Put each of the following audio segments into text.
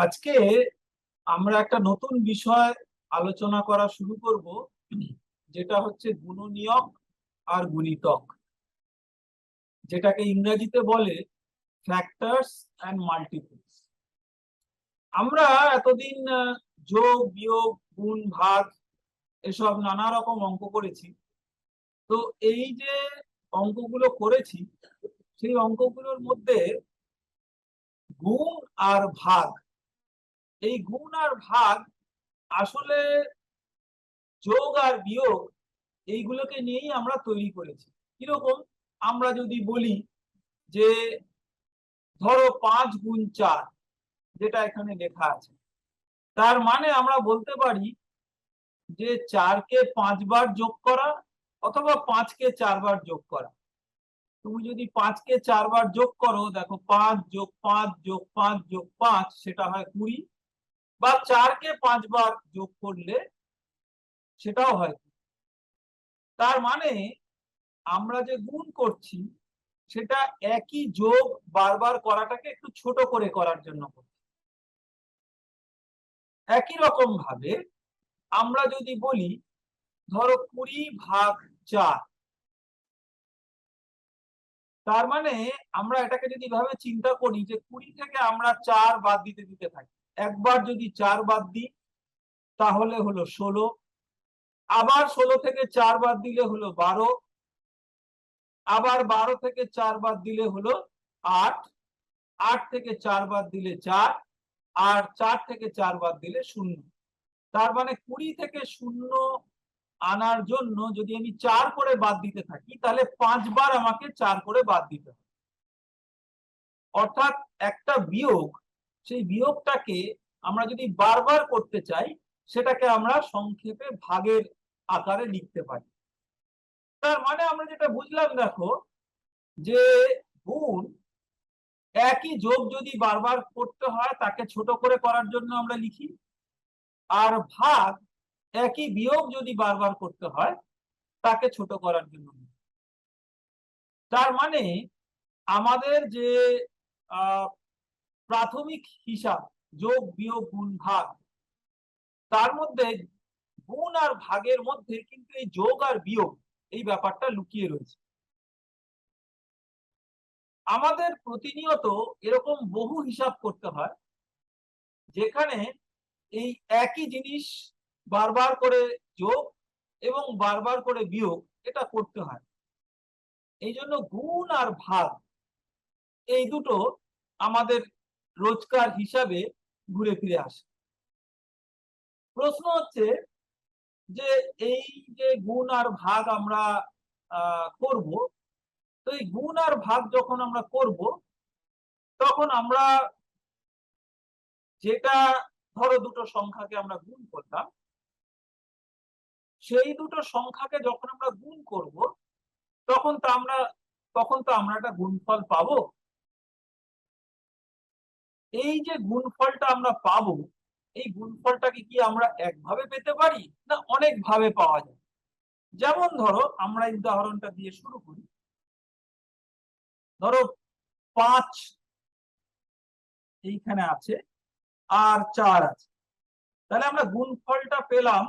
আজকে আমরা একটা নতুন বিষয় আলোচনা করা শুরু করব, যেটা হচ্ছে গুণনীয়ক আর গুণিতক, যেটাকে ইংরেজিতে বলে ফ্যাক্টরস এন্ড মাল্টিপলস। আমরা এতদিন যোগ বিয়োগ গুণ ভাগ এসব নানা রকম অঙ্ক করেছি। তো এই যে অঙ্কগুলো করেছি, সেই অঙ্কগুলোর মধ্যে গুণ আর ভাগ, এই গুণ আর ভাগ আসলে যোগ আর বিয়োগ এইগুলোকে নিয়েই আমরা তৈরি করেছি। কিরকম? আমরা যদি বলি যে ধরো 5 গুণ 4, যেটা এখানে লেখা আছে, তার মানে আমরা বলতে পারি যে 4কে 5 বার যোগ করা অথবা 5কে 4 বার যোগ করা। তুমি যদি 5কে 4 বার যোগ করো, দেখো 5 যোগ 5 যোগ 5 যোগ 5, সেটা হয় 20। বা 4কে 5 বার যোগ করলে সেটাও হয়। তার মানে আমরা যে গুণ করছি সেটা একই যোগ বারবার করাটাকে একটু ছোট করে করার জন্য করছি। একই রকম ভাবে আমরা যদি বলি ধরো 20 ভাগ 4, তার মানে আমরা এটাকে যদি ভাবে চিন্তা করি যে 20 থেকে আমরা 4 বাদ দিতে দিতে থাকি, একবার যদি 4 বাদ দিই তাহলে হলো 16, আবার 16 থেকে 4 বাদ দিলে হলো 12, আবার 12 থেকে 4 বাদ দিলে হলো 8, 8 থেকে 4 বাদ দিলে 4, আর 4 থেকে 4 বাদ দিলে 0। তার মানে 20 থেকে 0 আনার জন্য যদি আমি 4 করে বাদ দিতে থাকি, তাহলে 5 বার আমাকে 4 করে বাদ দিতে হবে। অর্থাৎ একটা বিয়োগ, সেই বিয়োগটাকে আমরা যদি বারবার করতে চাই, সেটাকে আমরা সংক্ষেপে ভাগের আকারে লিখতে পারি। তার মানে আমরা যেটা বুঝলাম, দেখো যে গুণ একই যোগ যদি বারবার করতে হয় তাকে ছোট করে করার জন্য আমরা লিখি, আর ভাগ একই বিয়োগ যদি বারবার করতে হয় তাকে ছোট করার জন্য লিখি। তার মানে আমাদের যে প্রাথমিক হিসাব যোগ বিয়োগ গুণ ভাগ, তার মধ্যে গুণ আর ভাগের মধ্যে কিন্তু এই যোগ আর বিয়োগ এই ব্যাপারটা লুকিয়ে রয়েছে। আমাদের প্রতিনিয়ত এরকম বহু হিসাব করতে হয় যেখানে এই একই জিনিস বারবার করে যোগ এবং বারবার করে বিয়োগ এটা করতে হয়। এই জন্য গুণ আর ভাগ এই দুটো আমাদের রোজকার হিসাবে ঘুরে ফিরে আসে। প্রশ্ন হচ্ছে যে এই যে গুণ আর ভাগ আমরা করব, তো এই গুণ আর ভাগ যখন আমরা করব, তখন আমরা যেটা ধরো দুটো সংখ্যাকে আমরা গুণ করলাম, সেই দুটো সংখ্যাকে যখন আমরা গুণ করব তখন তো আমরা একটা গুণফল পাবো। এই যে গুণফলটা আমরা পাবো, এই গুণফলটাকে কি আমরা একভাবে পেতে পারি না অনেক ভাবে পাওয়া যায়? যেমন ধরো আমরা এই উদাহরণটা দিয়ে শুরু করি। ধরো 5 এইখানে আছে আর 4 আছে, তাহলে আমরা গুণফলটা পেলাম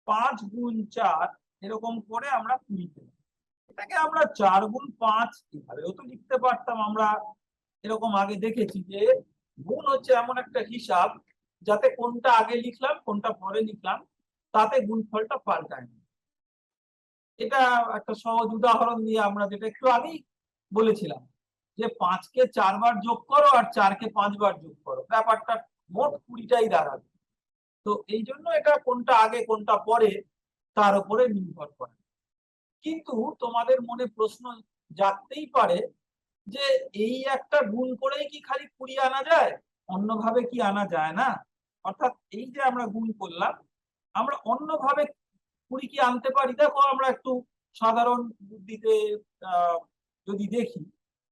5 গুণ 4, এরকম করে আমরা 20 পেলাম। এটাকে আমরা 4 গুণ 5 এভাবেও তো লিখতে পারতাম। আমরা এরকম আগে দেখেছি যে গুণ হচ্ছে এমন একটা হিসাব যাতে কোনটা আগে লিখলাম কোনটা পরে লিখলাম তাতে গুণফলটা পাল্টায় না। এটা একটা সহজ উদাহরণ দিয়ে আমরা যেটা একটু আগেই বলেছিলাম যে 5কে 4 বার যোগ করো আর 4কে 5 বার যোগ করো, ব্যাপারটা মোট 20টাই দাঁড়াবে। তো এই জন্য এটা কোনটা আগে কোনটা পরে তার উপরে নির্ভর করে। কিন্তু তোমাদের মনে প্রশ্ন জাগতেই পারে যে এই একটা গুণ করেই কি খালি 20 আনা যায়, অন্যভাবে কি আনা যায় না? অর্থাৎ এই যে আমরা গুণ করলাম, আমরা অন্যভাবে 20 কি আনতে পারি? দেখো আমরা একটু সাধারণ বুদ্ধিতে যদি দেখি,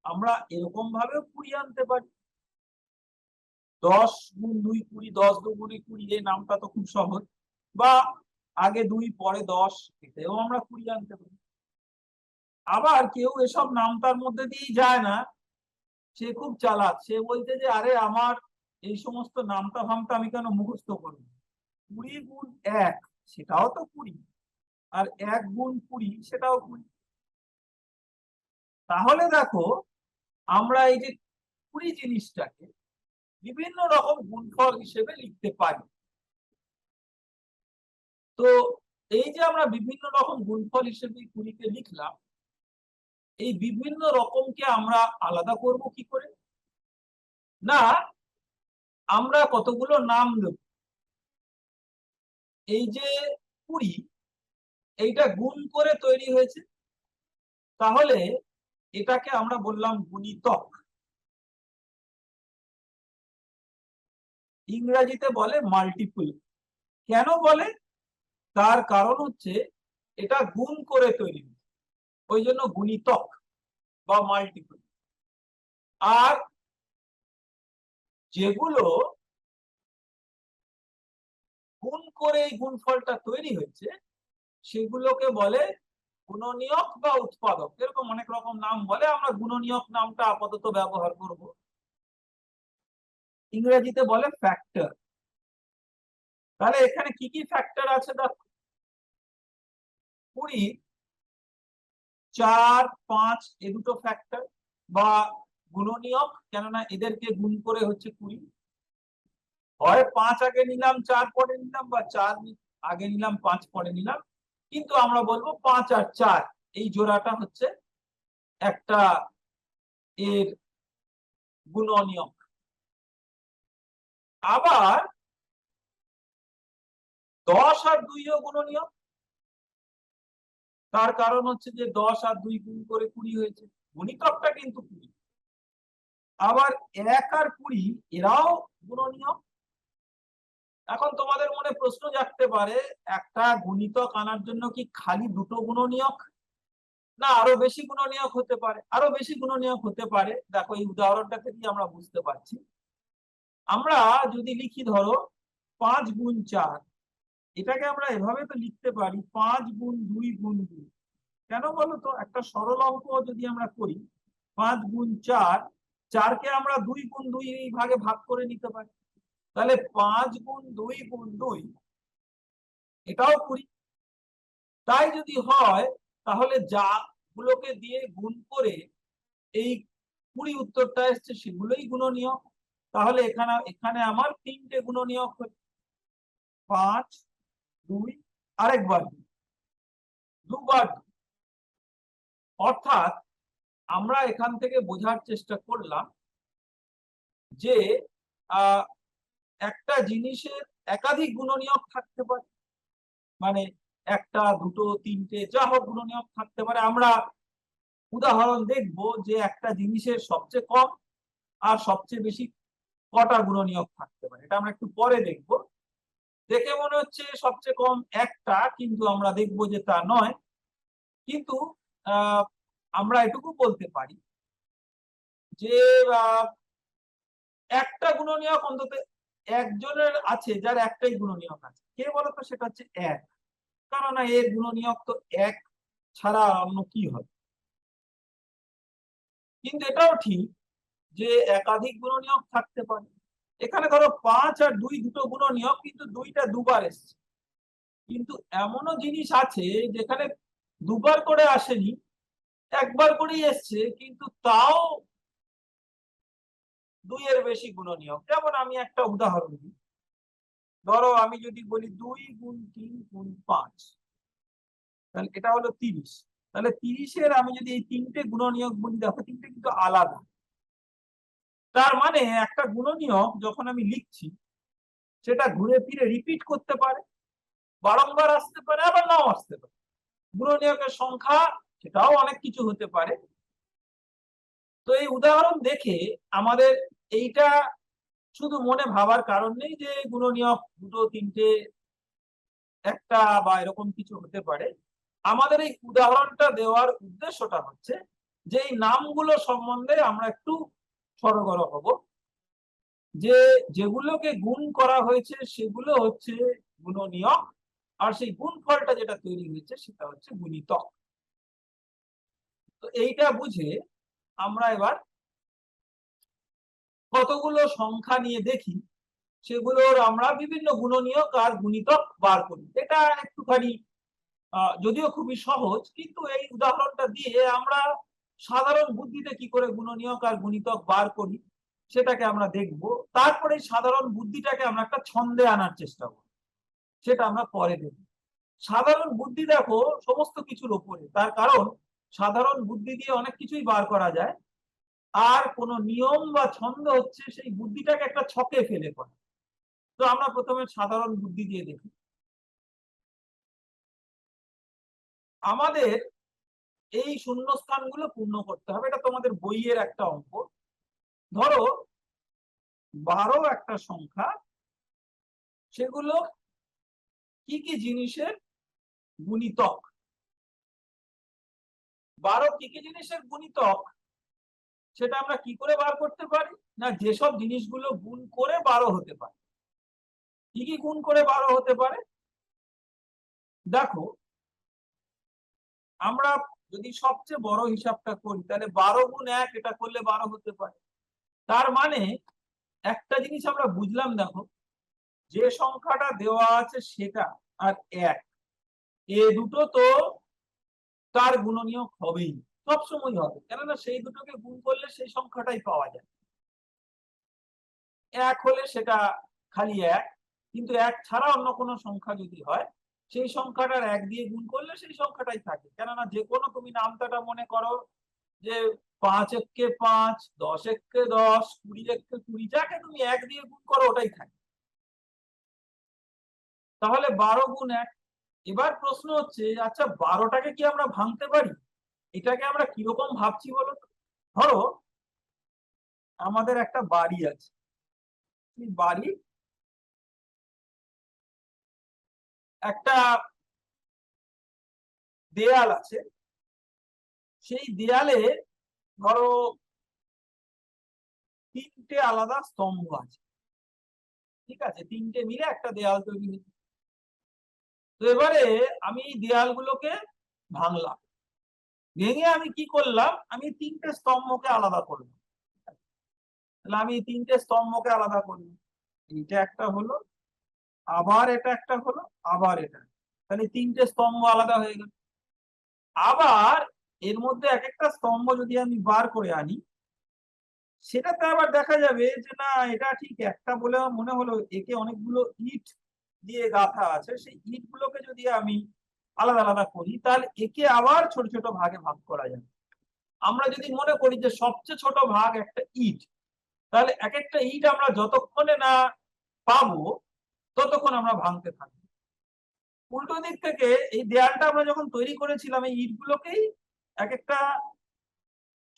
আমরা এরকম ভাবেও 20 আনতে পারি। 10 গুণ 2 20, 10 দুগুণে 20, এই নামটা তো খুব সহজ। বা আগে 2 পরে 10, এতেও আমরা 20 আনতে পারি। আবার কেউ এসব নাম তার মধ্যে দিয়েই যায় না, সে খুব চালাক, সে বলছে যে আরে আমার এই সমস্ত নামটা ফামটা আমি কেন মুখস্থ করব? 20 গুণ 1 সেটাও তো 20, আর 1 গুণ 20 সেটাও 20। তাহলে দেখো আমরা এই যে 20 জিনিসটাকে বিভিন্ন রকম গুণফল হিসেবে লিখতে পারি। তো এই যে আমরা বিভিন্ন রকম গুণফল হিসেবে 20কে লিখলাম, এই বিভিন্ন রকমকে আমরা আলাদা করব কি করে? না, আমরা কতগুলো নাম দেব। এই যে 20 এইটা গুণ করে তৈরি হয়েছে, তাহলে এটাকে আমরা বললাম গুণিতক। ইংরেজিতে বলে মাল্টিপল। কেন বলে? তার কারণ হচ্ছে এটা গুণ করে তৈরি, ওই জন্য গুণিতক বা মাল্টিপল। আর যেগুলো গুণ করে এই গুণফলটা তৈরি হয়েছে সেগুলোকে বলে গুণনীয়ক বা উৎপাদক। এরকম অনেক রকম নাম বলে, আমরা গুণনীয়ক নামটা আপাতত ব্যবহার করব। ইংরেজিতে বলে ফ্যাক্টর। তাহলে এখানে কি কি ফ্যাক্টর আছে দেখো। 20, 4, 5 এ দুটো ফ্যাক্টর বা গুণনীয়ক, কেননা এদেরকে গুণ করে হচ্ছে 20। হয় 5 আগে নিলাম 4 পরে নিলাম, বা 4 আগে নিলাম 5 পরে নিলাম, কিন্তু আমরা বলবো 5 আর 4 এই জোড়াটা হচ্ছে একটা এর গুণনীয়ক। আবার 10 আর 2 ও গুণনীয়ক। তার কারণ হচ্ছে যে 10 আর 2 গুণ করে 20 হয়েছে, গুণিতকটা কিন্তু 20। আবার 1 আর 20 এরাও গুণনীয়ক। এখন তোমাদের মনে প্রশ্ন জাগতে পারে, একটা গুণিতক আনার জন্য কি খালি দুটো গুণনীয়ক, না আরো বেশি গুণনীয়ক হতে পারে? আরো বেশি গুণনীয়ক হতে পারে। দেখো এই উদাহরণটা থেকে আমরা বুঝতে পারছি। আমরা যদি লিখি ধরো 5 গুণ 4, এটাকে আমরা এভাবে তো লিখতে পারি 5 গুণ 2 গুণ 2। কেন বলো তো? একটা সরল অঙ্ক যদি আমরা করি 5 গুণ 4, 4কে আমরা 2 গুণ 2 ভাগে ভাগ করে নিতে পারি, তাহলে 5 গুণ 2 গুণ 2 এটাও 20। তাই যদি হয় তাহলে যা গুলোকে দিয়ে গুণ করে এই 20 উত্তরটা এসছে সেগুলোই গুণনীয়ক। তাহলে এখানে আমার 3টে গুণনীয়ক হচ্ছে 5, 2, আরেকবার 2বার। অর্থাৎ আমরা এখান থেকে বোঝার চেষ্টা করলাম যে একটা জিনিসের একাধিক গুণনীয়ক থাকতে পারে, মানে একটা, দুটো, তিনটে, যা হোক গুণনীয়ক থাকতে পারে। আমরা উদাহরণ দেখব যে একটা জিনিসের সবচেয়ে কম আর সবচেয়ে বেশি কটা গুণনীয়ক থাকতে পারে, এটা আমরা একটু পরে দেখব। দেখে মনে হচ্ছে সবচেয়ে কম একটা, কিন্তু আমরা দেখব যে তা নয়। কিন্তু আমরা এটুকু বলতে পারি যে একটা গুণনীয়ক অন্তত একজনের আছে, যার একটাই গুণনীয়ক আছে। কে বলতো? সেটা হচ্ছে 1, কারণ এর গুণনীয়ক তো 1 ছাড়া অন্য কি হবে। কিন্তু এটাও ঠিক যে একাধিক গুণনীয়ক থাকতে পারে। এখানে ধরো 5 আর 2 দুটো গুণনীয়ক, কিন্তু 2টা দুবার এসছে। কিন্তু এমনও জিনিস আছে যেখানে দুবার করে আসেনি, একবার করেই এসছে, কিন্তু তাও 2 এর বেশি গুণনীয়ক। যেমন আমি একটা উদাহরণ দিই। ধরো আমি যদি বলি 2 গুণ 3 গুণ 5, তাহলে এটা হলো 30। তাহলে 30-এর আমি যদি এই 3টে গুণনীয়ক বলি, দেখো 3টে কিন্তু আলাদা। তার মানে একটা গুণনীয়ক যখন আমি লিখছি সেটা ঘুরে ফিরে রিপিট করতে পারে, বারংবার আসতে পারে, আবার নাও আসতে পারে। গুণনীয়কের সংখ্যা সেটাও অনেক কিছু হতে পারে। তো এই উদাহরণ দেখে আমাদের এইটা শুধু মনে ভাবার কারণ নেই যে গুণনীয়ক দুটো, তিনটে, একটা বা এরকম কিছু হতে পারে। আমাদের এই উদাহরণটা দেওয়ার উদ্দেশ্যটা হচ্ছে যে এই নামগুলো সম্বন্ধে আমরা একটু সরগর হব, যে যেগুলোকে গুণ করা হয়েছে সেগুলো হচ্ছে গুণনীয়ক, আর সেই গুণফলটা যেটা তৈরি হয়েছে সেটা হচ্ছে গুণিতক। তো এইটা বুঝে আমরা এবার কতগুলো সংখ্যা নিয়ে দেখি, সেগুলোর আমরা বিভিন্ন গুণনীয়ক আর গুণিতক বার করি। এটা একটুখানি যদিও খুবই সহজ, কিন্তু এই উদাহরণটা দিয়ে আমরা সাধারণ বুদ্ধিতে কি করে গুণনীয়ক আর গুণিতক বার করি সেটাকে আমরা দেখব। তারপরে সাধারণ বুদ্ধিটাকে আমরা একটা ছন্দে আনার চেষ্টা করব, সেটা আমরা পরে দেখব। সাধারণ বুদ্ধি দেখো সমস্ত কিছুর ওপরে, তার কারণ সাধারণ বুদ্ধি দিয়ে অনেক কিছুই বার করা যায়। আর কোন নিয়ম বা ছন্দ হচ্ছে সেই বুদ্ধিটাকে একটা ছকে ফেলে করা। তো আমরা প্রথমে সাধারণ বুদ্ধি দিয়ে দেখি। আমাদের এই শূন্যস্থানগুলো পূর্ণ করতে হবে, এটা তোমাদের বইয়ের একটা অঙ্ক। ধরো 12 একটা সংখ্যা, সেগুলো কি কি জিনিসের গুণিতক। 12 কি কি জিনিসের গুণিতক সেটা আমরা কি করে বার করতে পারি না, যেসব জিনিসগুলো গুণ করে 12 হতে পারে। কি কি গুণ করে 12 হতে পারে দেখো, আমরা যদি সবচেয়ে বড় হিসাবটা করি তাহলে 12 গুণ 1 এটা করলে 12 হতে পারে। তার মানে একটা জিনিস আমরা বুঝলাম, দেখো যে সংখ্যাটা দেওয়া আছে সেটা আর 1 এ দুটো তো তার গুণনীয়ক হবেই, সবসময় হবে, কেননা সেই দুটোকে গুণ করলে সেই সংখ্যাটাই পাওয়া যায়। 1 হলে সেটা খালি 1, কিন্তু 1 ছাড়া অন্য কোনো সংখ্যা যদি হয় সেই সংখ্যাটার 1 দিয়ে গুণ করলে সেই সংখ্যাটাই থাকে। কেননা যে কোনো, তুমি নামতাটা মনে করো যে 5 একে 5, 10 একে 10, 20 একে 20, যাকে তুমি 1 দিয়ে গুণ করো ওটাই থাকে। তাহলে 12 গুণ 1। এবার প্রশ্ন হচ্ছে, আচ্ছা 12টাকে কি আমরা ভাঙতে পারি? এটাকে আমরা কিরকম ভাবছি বলো তো। ধরো আমাদের একটা বাড়ি আছে, বাড়ি একটা দেয়াল আছে, সেই দেয়ালে ধরো 3টে আলাদা স্তম্ভ আছে, ঠিক আছে, 3টে মিলে একটা দেয়াল তৈরি হচ্ছে। তো এবারে আমি এই দেয়ালগুলোকে ভাঙলাম, ভেঙে আমি কি করলাম, আমি 3টে স্তম্ভকে আলাদা করলাম। তাহলে আমি 3টে স্তম্ভকে আলাদা করলাম, এইটা একটা হলো, আবার এটা একটা হলো, আবার এটা, তাহলে 3টে স্তম্ভ আলাদা হয়ে গেল। আবার এর মধ্যে এক একটা স্তম্ভ যদি আমি বার করে আনি, সেটাতে আবার দেখা যাবে যে না, এটা ঠিক একটা বলে মনে হলো, একে অনেকগুলো ইট দিয়ে গাঁথা আছে, সেই ইট গুলোকে যদি আমি আলাদা আলাদা করি তাহলে একে আবার ছোট ছোট ভাগে ভাগ করা যাবে। আমরা যদি মনে করি যে সবচেয়ে ছোট ভাগ একটা ইট, তাহলে এক একটা ইট আমরা যতক্ষণে না পাবো ততক্ষণ আমরা ভাঙতে থাকবো। উল্টো দিক থেকে এই দেয়ালটা আমরা যখন তৈরি করেছিলাম, এই ইটগুলোকেই এক একটা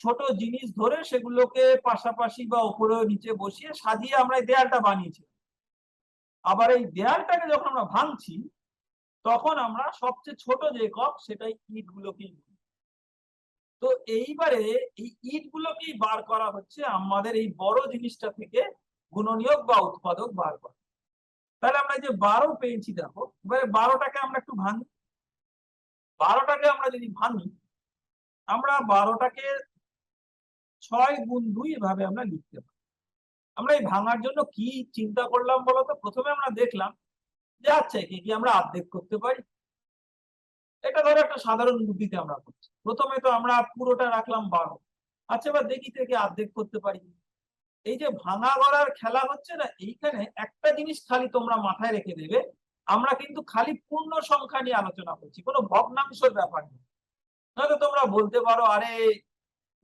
ছোট জিনিস ধরে সেগুলোকে পাশাপাশি বা উপরে নিচে বসিয়ে সাজিয়ে আমরা এই দেয়ালটা বানিয়েছি। আবার এই দেয়ালটাকে যখন আমরা ভাঙছি তখন আমরা সবচেয়ে ছোট যে একক সেটাই ইট গুলোকেই। তো এইবারে এই ইট গুলোকেই বার করা হচ্ছে আমাদের এই বড় জিনিসটা থেকে গুণনীয়ক বা উৎপাদক বার করা। তাহলে আমরা যে 12 পেয়েছি, দেখো এবারে 12টাকে আমরা একটু ভাঙি। 12টাকে আমরা যদি ভাঙি, আমরা 12টাকে 6 গুণ 2 এভাবে আমরা লিখতে পারি। আমরা এই ভাঙার জন্য কি চিন্তা করলাম বলতো, প্রথমে আমরা দেখলাম যে আচ্ছা একে কি আমরা অর্ধেক করতে পারি। এটা ধরো একটা সাধারণ বুদ্ধিতে আমরা করছি, প্রথমে তো আমরা পুরোটা রাখলাম 12, আচ্ছা এবার দেখি থেকে অর্ধেক করতে পারি। এই যে ভাঙা গড়ার খেলা হচ্ছে না, এইখানে একটা জিনিস খালি তোমরা মাথায় রেখে দেবে, আমরা কিন্তু খালি পূর্ণ সংখ্যা নিয়ে আলোচনা করছি, কোনো ভগ্নাংশের ব্যাপার নেই। নয়তো তোমরা বলতে পারো, আরে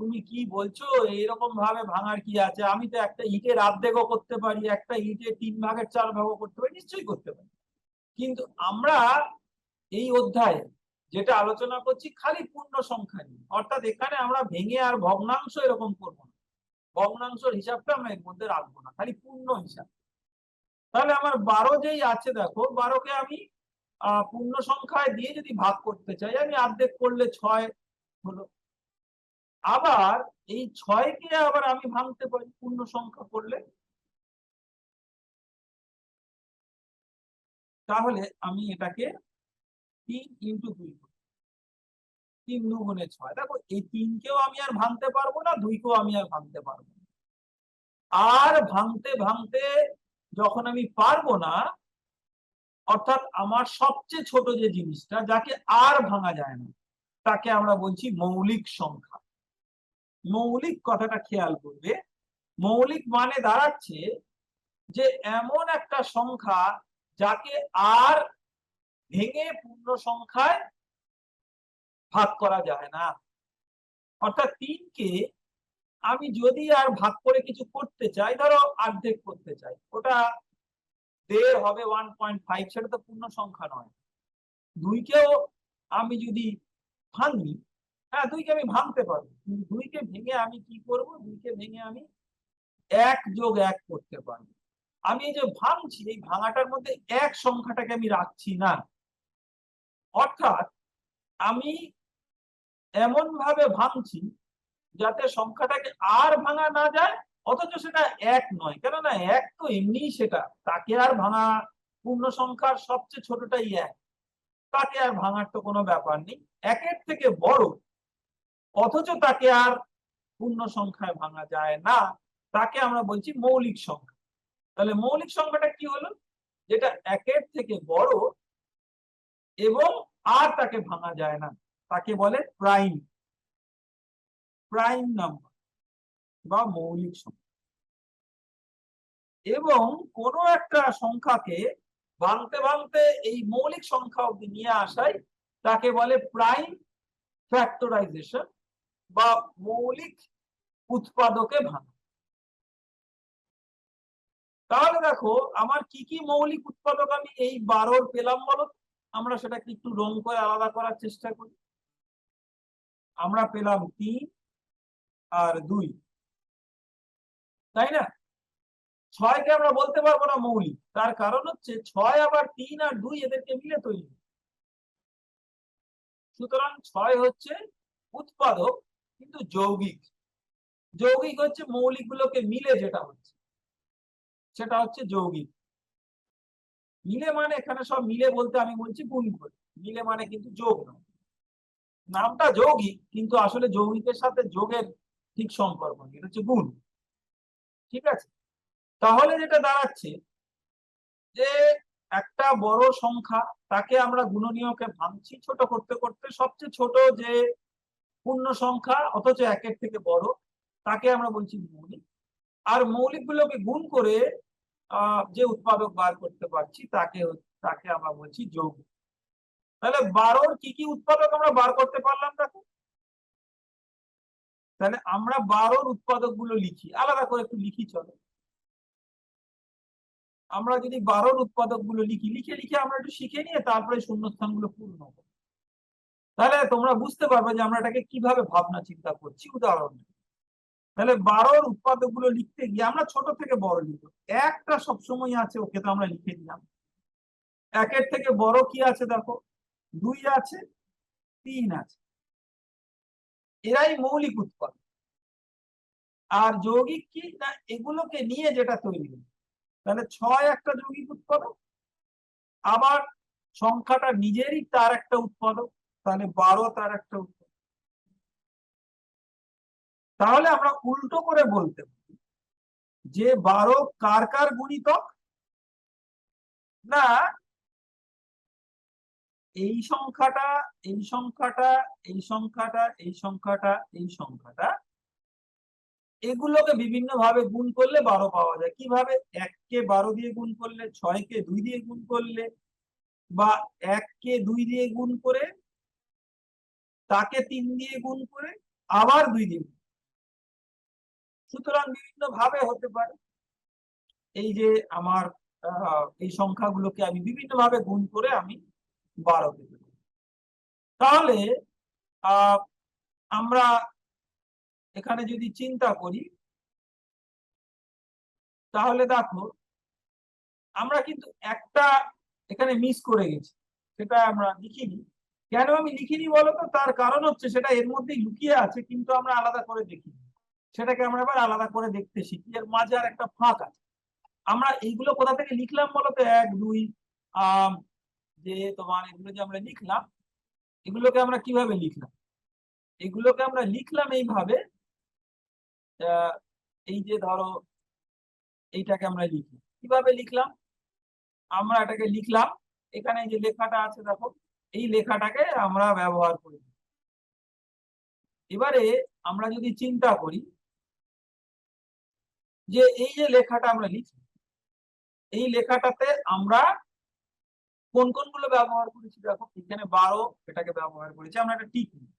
তুমি কি বলছো, এরকম ভাবে ভাঙার কি আছে, আমি তো একটা ইটের অর্ধেকও করতে পারি, একটা ইটের 3 ভাগের 4 ভাগও করতে পারি, নিশ্চয়ই করতে পারি। কিন্তু আমরা এই অধ্যায়ে যেটা আলোচনা করছি খালি পূর্ণ সংখ্যা নিয়ে, অর্থাৎ এখানে আমরা ভেঙে আর ভগ্নাংশ এরকম করবো না, ভগ্নাংশের হিসাবটা আমরা এর মধ্যে রাখবো না, খালি পূর্ণ হিসাব। তাহলে আমার 12 যেই আছে, দেখো 12কে আমি পূর্ণ সংখ্যায় দিয়ে যদি ভাগ করতে চাই, আমি অর্ধেক করলে 6 হলো। আবার এই 6কে আবার আমি ভাঙতে পারি পূর্ণ সংখ্যা করলে, তাহলে আমি এটাকে 3 × 2 করি, 3 দুগুণে 6। দেখো এই 3কেও আমি আর ভাঙতে পারবো না, 2কেও আমি আর ভাঙতে পারবো না। আর ভাঙতে ভাঙতে যখন আমি পারবো না, অর্থাৎ আমার সবচেয়ে ছোট যে জিনিসটা যাকে আর ভাঙা যায় না, তাকে আমরা বলছি মৌলিক সংখ্যা। মৌলিক কথাটা খেয়াল করবে, মৌলিক মানে দাঁড়াচ্ছে যে এমন একটা সংখ্যা যাকে আর ভেঙে পূর্ণ সংখ্যায় ভাগ করা যায় না। অর্থাৎ 3কে আমি যদি আর ভাগ করে কিছু করতে চাই, ধরো অর্ধেক করতে চাই, ওটা 1.5 হবে 1.5, সেটা তো পূর্ণ সংখ্যা নয়। 2কেও আমি যদি ভাঙি, হ্যাঁ 2কে আমি ভাঙতে পারবো, কিন্তু 2কে ভেঙে আমি কি করব, 2কে ভেঙে আমি 1 + 1 করতে পারবো। আমি এই যে ভাঙছি, এই ভাঙাটার মধ্যে 1 সংখ্যাটাকে আমি রাখছি না। অর্থাৎ আমি এমন ভাবে ভাঙছি যাতে সংখ্যাটাকে আর ভাঙা না যায়, অথচ সেটা 1 নয়, কেননা 1 তো এমনিই সেটা, তাকে আর ভাঙা, পূর্ণ সংখ্যার সবচেয়ে ছোটটাই 1, তাকে আর ভাঙার তো কোনো ব্যাপার নেই। 1-এর থেকে বড় অথচ তাকে আর পূর্ণ সংখ্যায় ভাঙা যায় না, তাকে আমরা বলছি মৌলিক সংখ্যা। তাহলে মৌলিক সংখ্যাটা কি হলো, যেটা 1-এর থেকে বড় এবং আর তাকে ভাঙা যায় না, তাকে বলে প্রাইম প্রাইম নাম্বার বা মৌলিক সংখ্যা। এবং কোনো একটা সংখ্যাকে ভাঙতে ভাঙতে এই মৌলিক সংখ্যা অবধি নিয়ে আসাই তাকে বলে প্রাইম ফ্যাক্টরাইজেশন বা মৌলিক উৎপাদকে ভাঙা। তাহলে দেখো আমার কি কি মৌলিক উৎপাদক আমি এই 12 পেলাম বলো, আমরা সেটাকে একটু রং করে আলাদা করার চেষ্টা করি। আমরা পেলাম 3 আর 2, তাই না? 6কে আমরা বলতে পারবো না মৌলিক, তার কারণ হচ্ছে 6 আবার 3 আর 2 এদেরকে মিলে তৈরি। সুতরাং 6 হচ্ছে উৎপাদক কিন্তু যৌগিক। যৌগিক হচ্ছে মৌলিক গুলোকে মিলে যেটা হচ্ছে সেটা হচ্ছে যৌগিক। মিলে মানে এখানে সব মিলে বলতে আমি বলছি গুণ করে, মিলে মানে কিন্তু যোগ নয়। নামটা যৌগিক কিন্তু আসলে যৌগিকের সাথে যোগের ঠিক সম্পর্ক নেই, এটা হচ্ছে গুণ। ঠিক আছে, তাহলে যেটা দাঁড়াচ্ছে যে একটা বড় সংখ্যা, তাকে আমরা গুণনীয়কে ভাঙছি ছোট করতে করতে, সবচেয়ে ছোট যে পূর্ণ সংখ্যা অথচ 1-এর থেকে বড়, তাকে আমরা বলছি মৌলিক। আর মৌলিক গুলোকে গুণ করে যে উৎপাদক বার করতে পারছি তাকে তাকে আমরা বলছি যৌগিক। তাহলে 12-র কি কি উৎপাদক আমরা বার করতে পারলাম দেখো। তাহলে আমরা 12-র উৎপাদক গুলো লিখি, আলাদা করে একটু লিখি চলো। আমরা যদি 12-র উৎপাদক গুলো লিখি, লিখে লিখে আমরা একটু শিখে নিয়ে তারপরে শূন্যস্থান গুলো পূর্ণ করবো, তাহলে তোমরা বুঝতে পারবে যে আমরা এটাকে কিভাবে ভাবনা চিন্তা করছি। উদাহরণ, তাহলে 12-র উৎপাদক গুলো লিখতে গিয়ে আমরা ছোট থেকে বড় লিখবো। একটা সবসময় আছে, ওকে তো আমরা লিখে দিলাম। 1-এর থেকে বড় কি আছে দেখো, 2 আছে, 3 আছে, এরাই মৌলিক উৎপাদক। আর যৌগিক কি না, এগুলোকে নিয়ে যেটা তৈরি হবে। তাহলে 6 একটা যৌগিক উৎপাদক, আবার সংখ্যাটা নিজেরই তার একটা উৎপাদক, তাহলে 12 তার একটা উৎপাদক। তাহলে আমরা উল্টো করে বলতে পারি যে 12 কার কার গুণিতক, না এই সংখ্যাটা, এই সংখ্যাটা, এই সংখ্যাটা, এই সংখ্যাটা, এই সংখ্যাটা, এগুলোকে বিভিন্ন ভাবে গুণ করলে 12 পাওয়া যায়। কিভাবে? 1-কে 12 দিয়ে গুণ করলে, 6-কে 2 দিয়ে গুণ করলে, বা 1-কে 2 দিয়ে গুণ করে, তাকে 3 দিয়ে গুণ করে, আবার 2 দিয়ে। সুতরাং বিভিন্ন ভাবে হতে পারে। এই যে আমার এই সংখ্যাগুলোকে আমি বিভিন্ন ভাবে গুণ করে আমি 12 পেতে পারি। তাহলে আমরা এখানে যদি চিন্তা করি, তাহলে দেখো আমরা কিন্তু একটা এখানে মিস করে গেছি, সেটা আমরা লিখিনি। কেন আমি লিখিনি বলতো, তার কারণ হচ্ছে সেটা এর মধ্যেই লুকিয়ে আছে কিন্তু আমরা আলাদা করে দেখিনি। সেটাকে আমরা এবার আলাদা করে দেখতে শিখি। এর মাঝে আর একটা ফাঁক আছে। আমরা এইগুলো কোথা থেকে লিখলাম বলতো, 1 2 যে তোমার এগুলো যে আমরা লিখলাম, এগুলোকে আমরা কিভাবে লিখলাম? এগুলোকে আমরা লিখলাম এইভাবে, এই যে ধরো এইটাকে আমরা লিখি। কিভাবে লিখলাম? আমরা এটাকে লিখলাম, এখানে যে লেখাটা আছে দেখো, এই লেখাটাকে আমরা ব্যবহার করি। এবারে আমরা যদি চিন্তা করি যে এই যে লেখাটা আমরা লিখি, এই লেখাটাতে আমরা কোন কোনগুলো ব্যবহার করেছি দেখো, এখানে 12 এটাকে ব্যবহার করেছি, আমরা একটা টিক নিই,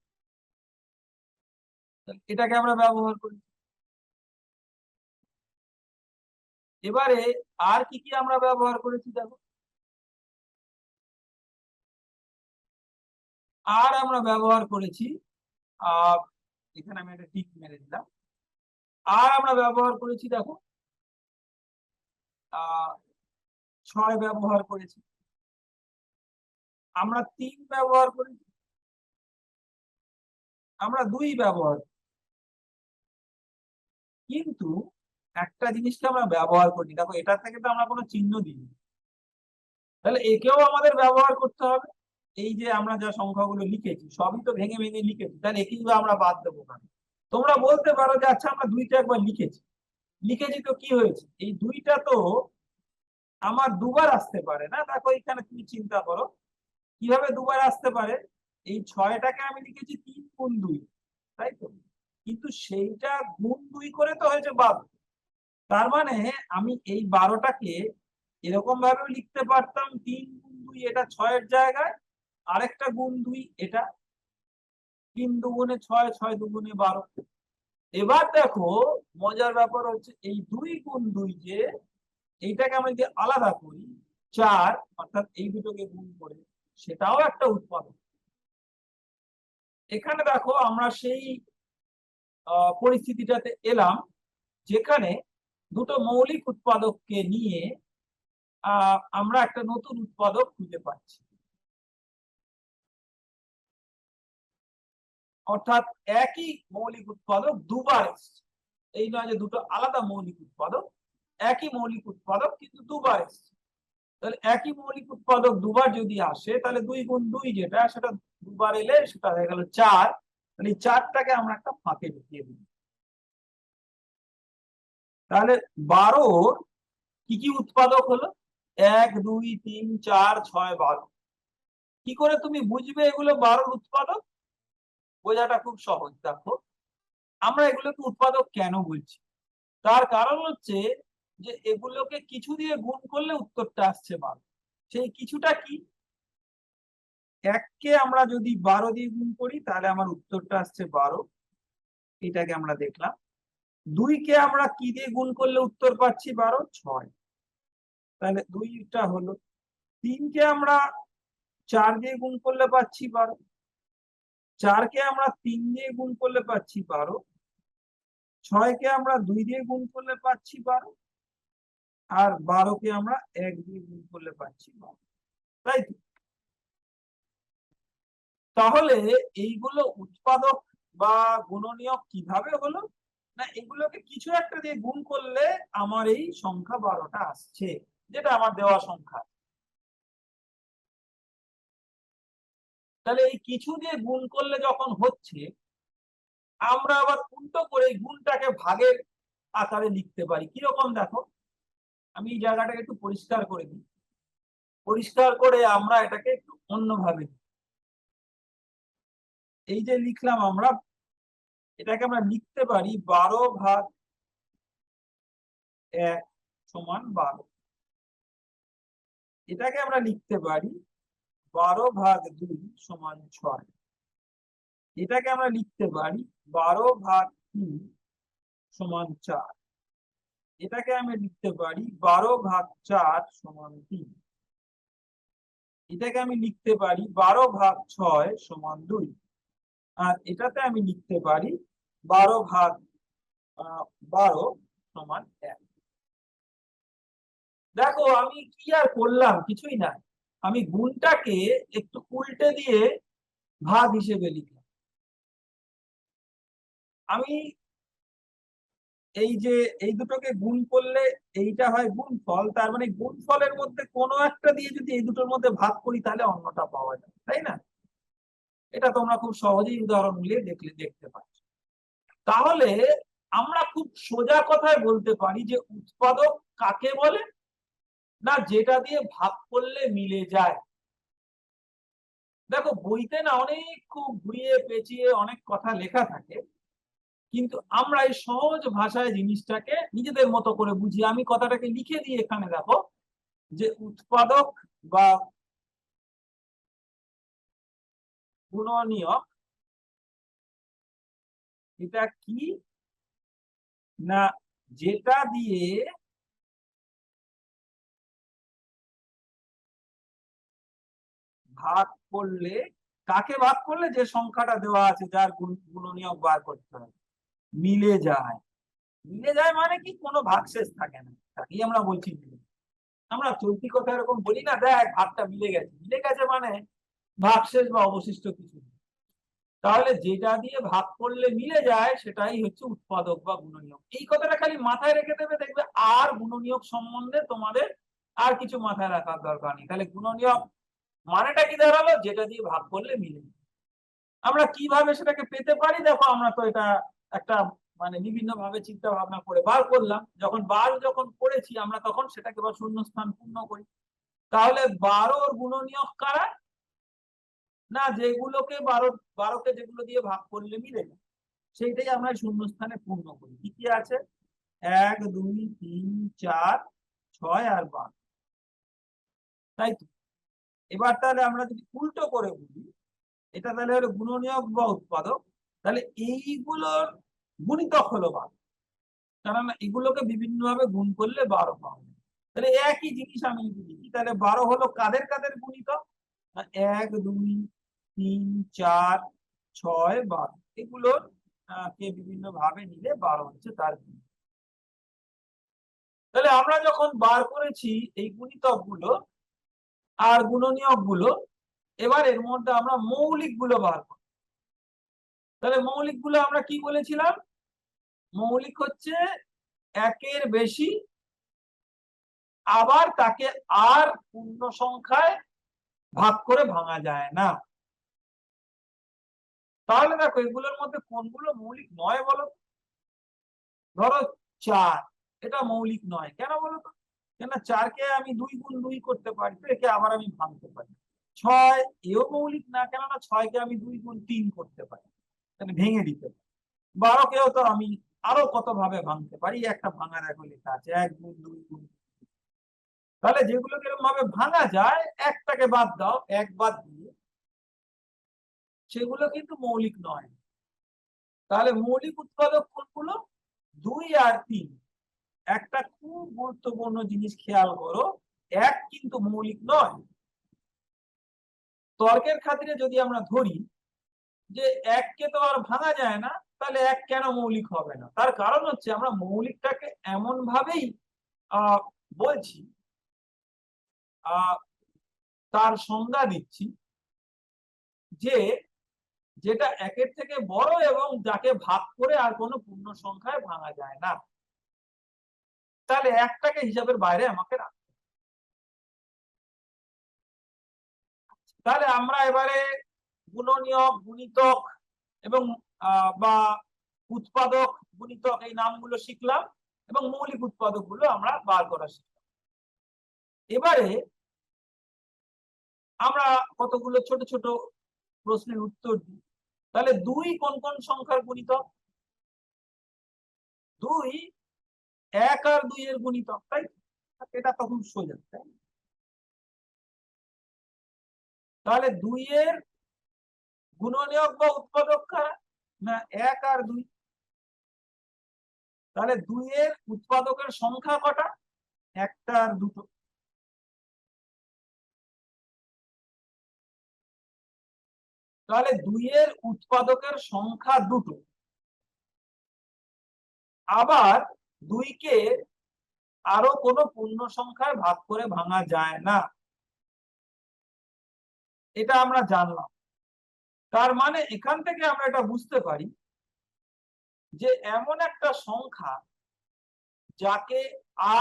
এটাকে আমরা ব্যবহার করি। এবারে আর কি কি আমরা ব্যবহার করেছি দেখো, আর আমরা ব্যবহার করেছি এখানে আমি একটা টিক মেরে দিলাম, আর আমরা ব্যবহার করেছি দেখো 6 ব্যবহার করেছি, আমরা 3 ব্যবহার করেছি, আমরা 2 ব্যবহার, কিন্তু একটা জিনিসকে আমরা ব্যবহার করি, দেখো এটা থেকে তো আমরা কোনো চিহ্ন দিইনি, তাহলে একেও আমাদের ব্যবহার করতে হবে। এই যে আমরা যা সংখ্যাগুলো লিখেছি সবই তো ভেঙে ভেঙে লিখেছি, তাহলে একেই আমরা বাদ দেবো কেন? তোমরা বলতে পারো যে আচ্ছা আমরা 2টা একবার লিখেছি, লিখেছি তো কি হয়েছে, এই 2টা তো আমার দুবার আসতে পারে না। দেখো এখানে তুমি চিন্তা করো কিভাবে দুবার আসতে পারে। এই 6টাকে আমি লিখেছি 3 গুণ 2, তাই তো, কিন্তু সেইটা গুণ 2 করে তো হয়েছে 12। তার মানে আমি এই 12টাকে এরকম ভাবেও লিখতে পারতাম 3 গুণ 2 এটা 6 এর জায়গায়, আরেকটা গুণ 2 এটা 3 দুগুণে 6, 6 দুগুণে 12। এবার দেখো মজার ব্যাপার হচ্ছে এই 2 গুণ 2 যে এইটাকে আমরা যদি আলাদা করি 4, অর্থাৎ এই দুটোকে গুণ করে, সেটাও একটা উৎপাদক। এখানে দেখো আমরা সেই পরিস্থিতিটাতে এলাম যেখানে দুটো মৌলিক উৎপাদককে নিয়ে আমরা একটা নতুন উৎপাদক খুঁজে পাচ্ছি, অর্থাৎ একই মৌলিক উৎপাদক দুবার এসছে। এই নয় যে দুটো আলাদা মৌলিক উৎপাদক, একই মৌলিক উৎপাদক কিন্তু দুবার এসছে। তাহলে একই মৌলিক উৎপাদক দুবার যদি আসে তাহলে 2 গুণ 2 যেটা সেটা দুবার এলে সেটা হয়ে গেল 4। তাহলে এই 4টাকে আমরা একটা ফাঁকে ঢুকিয়ে দিই। তাহলে 12 কি কি উৎপাদক হলো? 1, 2, 3, 4, 6, 12। কি করে তুমি বুঝবে এগুলো 12 উৎপাদক? বোঝাটা খুব সহজ। দেখো আমরা এগুলোকে উৎপাদক কেন বলছি, তার কারণ হচ্ছে যে এগুলোকে কিছু দিয়ে গুণ করলে উত্তরটা আসছে 12। সেই কিছুটা কি? 1কে আমরা যদি 12 দিয়ে গুণ করি তাহলে আমার উত্তরটা আসছে 12, এটাকে আমরা দেখলাম। 2কে আমরা কি দিয়ে গুণ করলে উত্তর পাচ্ছি 12? 6, তাহলে 2টা হলো। 3কে আমরা 4 দিয়ে গুণ করলে পাচ্ছি 12, 4কে আমরা 3 দিয়ে গুণ করলে পাচ্ছি 12, 6কে আমরা 2 দিয়ে গুণ করলে পাচ্ছি 12, আর 12কে আমরা 1 দিয়ে গুণ করলে পাচ্ছি 12, তাই তো? তাহলে এইগুলো উৎপাদক বা গুণনীয়ক কিভাবে হলো? না, এগুলোকে কিছু একটা দিয়ে গুণ করলে আমার এই সংখ্যা 12টা আসছে, যেটা আমার দেওয়া সংখ্যা। তাহলে এই কিছু দিয়ে গুণ করলে যখন হচ্ছে, আমরা আবার উল্টো করে এই গুণটাকে ভাগের আকারে লিখতে পারি। কিরকম দেখো, আমি এই জায়গাটাকে একটু পরিষ্কার করে দিই, পরিষ্কার করে আমরা এটাকে একটু অন্যভাবে, এই যে লিখলাম আমরা, এটাকে আমরা লিখতে পারি 12/1 সমান 12। এটাকে আমরা লিখতে পারি 12/2 সমান 6। এটাকে আমরা লিখতে পারি 12/3 সমান 4। এটাকে আমি লিখতে পারি 12/4 সমান 3। এটাকে আমি লিখতে পারি 12/6 সমান 2। আর এটাতে আমি লিখতে পারি 12/12 সমান 1। দেখো আমি কি আর করলাম, কিছুই না, আমি গুণটাকে একটু উল্টে দিয়ে ভাগ হিসেবে লিখলাম। আমি এই যে এই দুটোকে গুণ করলে এইটা হয় গুণফল, তার মানে গুণফলের মধ্যে কোনো একটা দিয়ে যদি এই দুটোর মধ্যে ভাগ করি তাহলে অন্যটা পাওয়া যায়, তাই না? এটা তোমরা খুব সহজেই উদাহরণ মিলিয়ে দেখতে পাচ্ছ। তাহলে আমরা খুব সোজা কথায় বলতে পারি যে উৎপাদক কাকে বলে, না যেটা দিয়ে ভাগ করলে মিলে যায়। দেখো বইতে না অনেক খুব ঘুরিয়ে পেঁচিয়ে অনেক কথা লেখা থাকে, কিন্তু আমরা এই সহজ ভাষায় জিনিসটাকে নিজেদের মতো করে বুঝি। আমি কথাটাকে লিখে দিই এখানে, দেখো যে উৎপাদক বা গুণনীয়ক এটা কি, না যেটা দিয়ে ভাগ করলে, কাকে ভাগ করলে, যে সংখ্যাটা দেওয়া আছে যার গুণনীয়ক বার করতে হবে, মিলে যায়। মিলে যায় মানে কি, কোনো ভাগশেষ থাকে না, তাকেই আমরা বলছি মিলে। আমরা চলতি কথা এরকম বলি না, দেখ ভাগটা মিলে গেছে, মিলে গেছে মানে ভাগশেষ বা অবশিষ্ট কিছু নেই। তাহলে যেটা দিয়ে ভাগ করলে মিলে যায় সেটাই হচ্ছে উৎপাদক বা গুণনীয়ক। এই কথাটা খালি মাথায় রেখে দেবে, দেখবে আর গুণনীয়ক সম্বন্ধে তোমাদের আর কিছু মাথায় রাখার দরকার নেই। তাহলে গুণনীয়ক মানেটা কি দাঁড়ালো, যেটা দিয়ে ভাগ করলে মিলে। আমরা কিভাবে সেটাকে পেতে পারি, দেখো আমরা তো এটা একটা মানে বিভিন্ন ভাবে চিন্তা ভাবনা করে বার করলাম। যখন করেছি আমরা, তখন সেটাকে আবার শূন্যস্থান পূর্ণ করি। তাহলে 12 গুণনীয়ক কারা, না যেগুলোকে 12কে যেগুলো দিয়ে ভাগ করলে মিলে যায় সেইটাই আমরা শূন্যস্থানে পূর্ণ করি। কি কি আছে, 1 2 3 4 6 আর 12, তাই তো? এবার তাহলে আমরা যদি উল্টো করে বলি, এটা তাহলে হলো গুণনীয়ক বা উৎপাদক, তাহলে এইগুলোর গুণিতক হলো 12, কারণ এগুলোকে বিভিন্ন ভাবে গুণ করলে 12 পাওয়া যায়। তাহলে একই জিনিস আমি যদি লিখি, তাহলে 12 হলো কাদের কাদের গুণিতক, 1 2 3 4 6 12, এগুলোর কে বিভিন্ন ভাবে নিলে 12 হচ্ছে তার গুণিতক। তাহলে আমরা যখন বার করেছি এই গুণিতক গুলো আর গুণনীয়ক গুলো, এবার এর মধ্যে আমরা মৌলিক গুলো বার করব। তাহলে মৌলিক গুলো আমরা কি বলেছিলাম, মৌলিক হচ্ছে একের বেশি, আবার তাকে আর পূর্ণ সংখ্যায় ভাগ করে ভাঙা যায় না। তাহলে দেখো এগুলোর মধ্যে কোনগুলো মৌলিক নয় বলো। ধরো 4, এটা মৌলিক নয় কেন বলো তো, কেন 4কে আমি 2 গুণ 2 করতে পারি, তো একে আবার আমি ভাঙতে পারি। 6 এও মৌলিক না, কেননা 6কে আমি 2 গুণ 3 করতে পারি, মানে ভেঙে দিতে পারি। 12কেও তো আমি আরো কত ভাবে ভাঙতে পারি, একটা ভাঙার আগে লেখা আছে 1 গুণ 2 গুণ। তাহলে যেগুলো কিরকম ভাবে ভাঙা যায়, একটাকে বাদ দাও, এক বাদ দিয়ে, সেগুলো কিন্তু মৌলিক নয়। তাহলে মৌলিক উৎপাদক কোনগুলো, 2 আর 3। একটা খুব গুরুত্বপূর্ণ জিনিস খেয়াল করো, 1 কিন্তু মৌলিক নয়। তর্কের খাতিরে যদি আমরা ধরি যে 1কে তো আর ভাঙা যায় না, তাহলে 1 কেন মৌলিক হবে না, তার কারণ হচ্ছে আমরা মৌলিকটাকে এমন ভাবেই বলছি, তার সংজ্ঞা দিচ্ছি যে যেটা 1-এর থেকে বড় এবং যাকে ভাগ করে আর কোনো পূর্ণ সংখ্যায় ভাঙা যায় না। তাহলে 1টাকে হিসাবের বাইরে আমাকে রাখতে। তাহলে আমরা এবারে গুণনীয়ক, গুণিতক এবং বা উৎপাদক, গুণিতক এই নামগুলো শিখলাম, এবং মৌলিক উৎপাদক গুলো আমরা বার করা শিখলাম। এবারে আমরা কতগুলো ছোট ছোট প্রশ্নের উত্তর দিই। তাহলে 2 কোন কোন সংখ্যার গুণিতক, 2 1 আর 2 এর গুণিতক, তাই এটা তখন সোজা, তাই? তাহলে 2 এর গুণনীয়ক বা উৎপাদক কারা, না 1 আর 2। তাহলে 2 এর উৎপাদকের সংখ্যা কটা, একটা আর দুটো। তাহলে 2 এর উৎপাদকের সংখ্যা দুটো, আবার 2কে আরো কোনো পূর্ণ সংখ্যায় ভাগ করে ভাঙা যায় না, এটা আমরা জানলাম। তার মানে এখান থেকে আমরা এটা বুঝতে পারি যে এমন একটা সংখ্যা যাকে